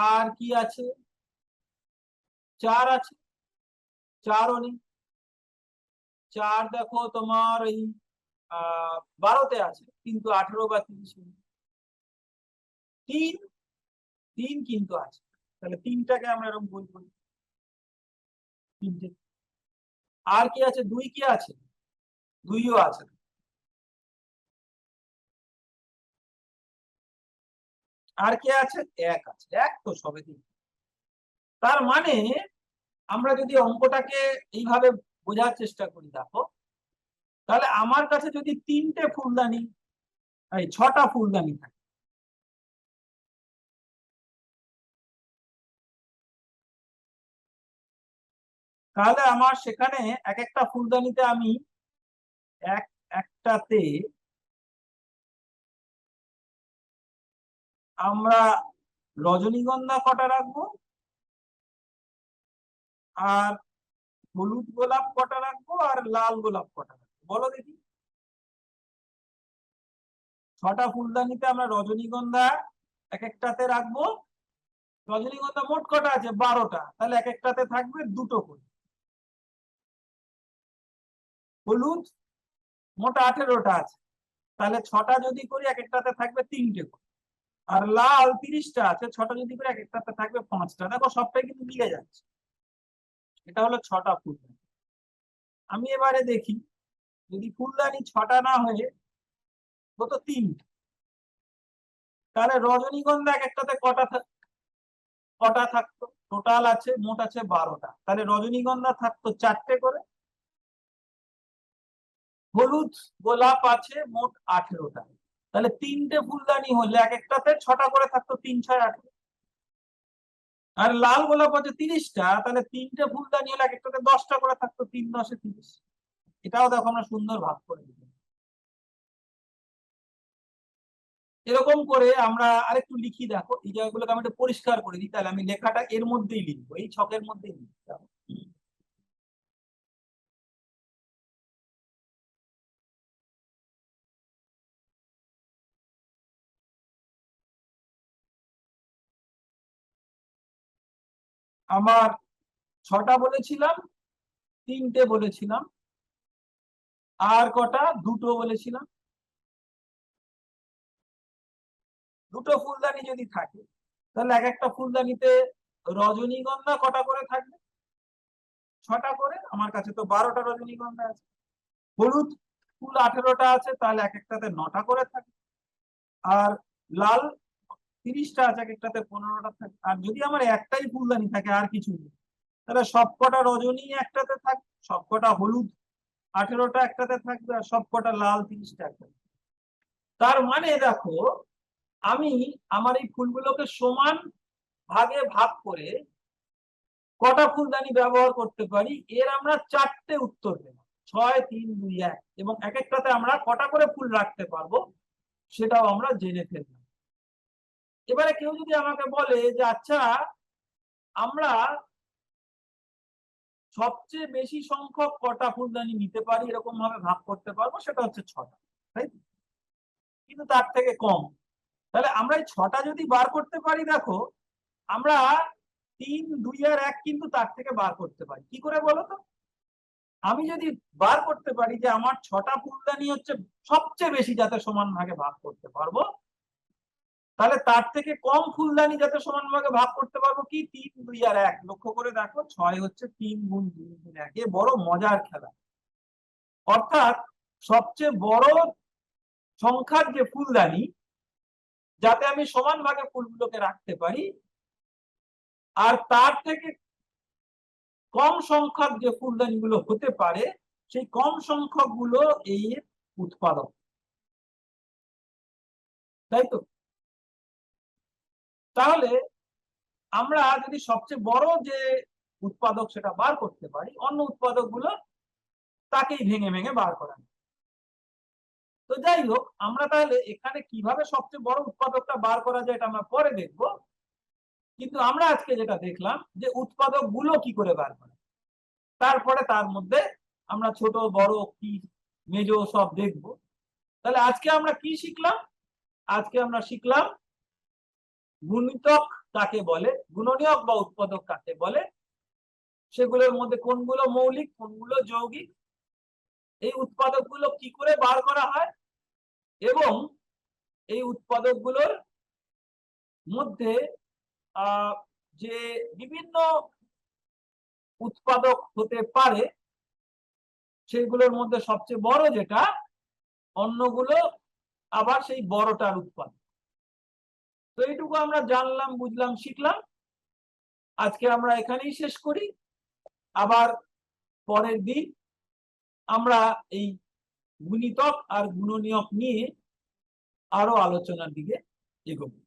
আর কি আছে? 4 আছে, 4ও নেই। 4 দেখো তোমার এই 12তে আছে, কিন্তু 18 বা 30 নেই। 3, 3 কিন্তু আছে, তাহলে 3টাকে আমরা এরকম বই করি। 3টে। আর কি আছে? 2 কি আছে? 2ও আছে। আর কি আছে? 1 আছে। 1 তো সবে দিন। তার মানে আমরা যদি অঙ্কটাকে এইভাবে বোঝার চেষ্টা করি, দেখো তাহলে আমার কাছে যদি 3টে ফুলদানি, এই 6টা ফুলদানি থাকে, তাহলে আমার সেখানে এক একটা ফুলদানিতে আমি একটাতে আমরা রজনীগন্ধা কটা রাখবো, আর হলুদ গোলাপ কটা রাখবো, আর লাল গোলাপ কটা রাখবো বলো দেখি? 6টা ফুলদানিতে আমরা রজনীগন্ধা এক একটাতে রাখবো। রজনীগন্ধা মোট কটা আছে? 12টা, তাহলে এক একটাতে থাকবে 2টো করে। হলুদ মোট 18টা আছে, তাহলে 6টা যদি করি এক একটাতে থাকবে 3টে করে। আর লাল 30টা আছে, 6টা যদি করি এক একটাতে থাকবে 5টা। দেখো সবটাই কিন্তু মিলে যাচ্ছে। এটা হলো 6টা ফুলদানি। আমি এবারে দেখি, যদি ফুলদানি 6টা না হয়ে হতো 3টে, তাহলে রজনীগন্ধা এক একটাতে কটা থাকতো? টোটাল আছে, মোট আছে 12টা, তাহলে রজনীগন্ধা থাকতো 4টে করে। হলুদ গোলাপ আছে মোট 18টা, তাহলে 3টে ফুলদানি হলে এক একটাতে 6টা করে থাকতো, 3, 6, 18। আর লাল গোলাপ আছে 30টা, তাহলে 3টে ফুলদানি হলে এক একটাতে 10টা করে থাকতো, 3, 10, 30। এটাও দেখো আমরা সুন্দর ভাগ করে দিলাম। এরকম করে আমরা আরেকটু লিখি, দেখো এই জায়গাগুলোকে আমি একটু পরিষ্কার করে দিই, তাহলে আমি লেখাটা এর মধ্যেই লিখবো, এই ছকের মধ্যেই লিখতে হবে। আমার 6টা বলেছিলাম, 3টে বলেছিলাম, আর কটা? 2টো বলেছিলাম। 2টো ফুলদানি যদি থাকে, তাহলে এক একটা ফুলদানিতে রজনীগন্ধা কটা করে থাকবে? 6টা করে। আমার কাছে তো 12টা রজনীগন্ধা আছে। হলুদ ফুল 18টা আছে, তাহলে এক একটাতে 9টা করে থাকে। আর লাল 30টা আছে, এক একটাতে 15টা থাকে। আর যদি আমার একটাই ফুলদানি থাকে আর কিছু নেই, তাহলে সবকটা রজনী একটাতে থাকবে, সবকটা হলুদ 18টা একটাতে থাকবে, আর সবকটা লাল 30টা একটাতে। তার মানে দেখো, আমি আমার এই ফুলগুলোকে সমান ভাগে ভাগ করে কটা ফুলদানি ব্যবহার করতে পারি, এর আমরা 4টে উত্তর দেব। 6, 3, 2, 1, এবং এক একটাতে আমরা কটা করে ফুল রাখতে পারবো সেটাও আমরা জেনে ফেললাম। এবারে কেউ যদি আমাকে বলে যে আচ্ছা, আমরা সবচেয়ে বেশি সংখ্যক কটা ফুলদানি নিতে পারি এরকম ভাবে ভাগ করতে পারবো, সেটা হচ্ছে 6টা, তাই? কিন্তু তার থেকে কম। তাহলে আমরা এই 6টা যদি বার করতে পারি, দেখো আমরা 3, 2 আর 1 কিন্তু তার থেকে বার করতে পারি। কি করে বলো তো? আমি যদি বার করতে পারি যে আমার 6টা ফুলদানি হচ্ছে সবচেয়ে বেশি, যাতে সমান ভাগে ভাগ করতে পারবো, তাহলে তার থেকে কম ফুলদানি যাতে সমান ভাগে ভাগ করতে পারবো কি 3, 2 আর 1। লক্ষ্য করে দেখো, 6 হচ্ছে 3 গুণ 2 গুণ 1। এ বড় মজার খেলা। অর্থাৎ সবচেয়ে বড় সংখ্যার যে ফুলদানি, যাতে আমি সমান ভাগে ফুলগুলোকে রাখতে পারি, আর তার থেকে কম সংখ্যক যে ফুলদানি গুলো হতে পারে, সেই কম সংখ্যক গুলো এই উৎপাদক, তাই তো? তাহলে আমরা যদি সবচেয়ে বড় যে উৎপাদক সেটা বার করতে পারি, অন্য উৎপাদক গুলো তাকেই ভেঙে ভেঙে বার করা। তো যাই হোক, আমরা তাহলে এখানে কিভাবে সবচেয়ে বড় উৎপাদকটা বার করা যায় এটা আমরা পরে দেখব। কিন্তু আমরা আজকে যেটা দেখলাম যে উৎপাদক গুলো কি করে বার করা, তারপরে তার মধ্যে আমরা ছোট বড় কি মেজো সব দেখব। তাহলে আজকে আমরা কি শিখলাম? আজকে আমরা শিখলাম গুণিতক কাকে বলে, গুণনীয়ক বা উৎপাদক কাকে বলে, সেগুলোর মধ্যে কোনগুলো মৌলিক, কোনগুলো যৌগিক, এই উৎপাদকগুলো কি করে বার করা হয়, এবং এই উৎপাদকগুলোর মধ্যে যে বিভিন্ন উৎপাদক হতে পারে, সেগুলোর মধ্যে সবচেয়ে বড় যেটা, অন্যগুলো আবার সেই বড়টার উৎপাদক। তো এইটুকু আমরা জানলাম, বুঝলাম, শিখলাম। আজকে আমরা এখানেই শেষ করি। আবার পরের দিন আমরা এই গুণিতক আর গুণনীয়ক নিয়ে আরো আলোচনার দিকে এগোবো।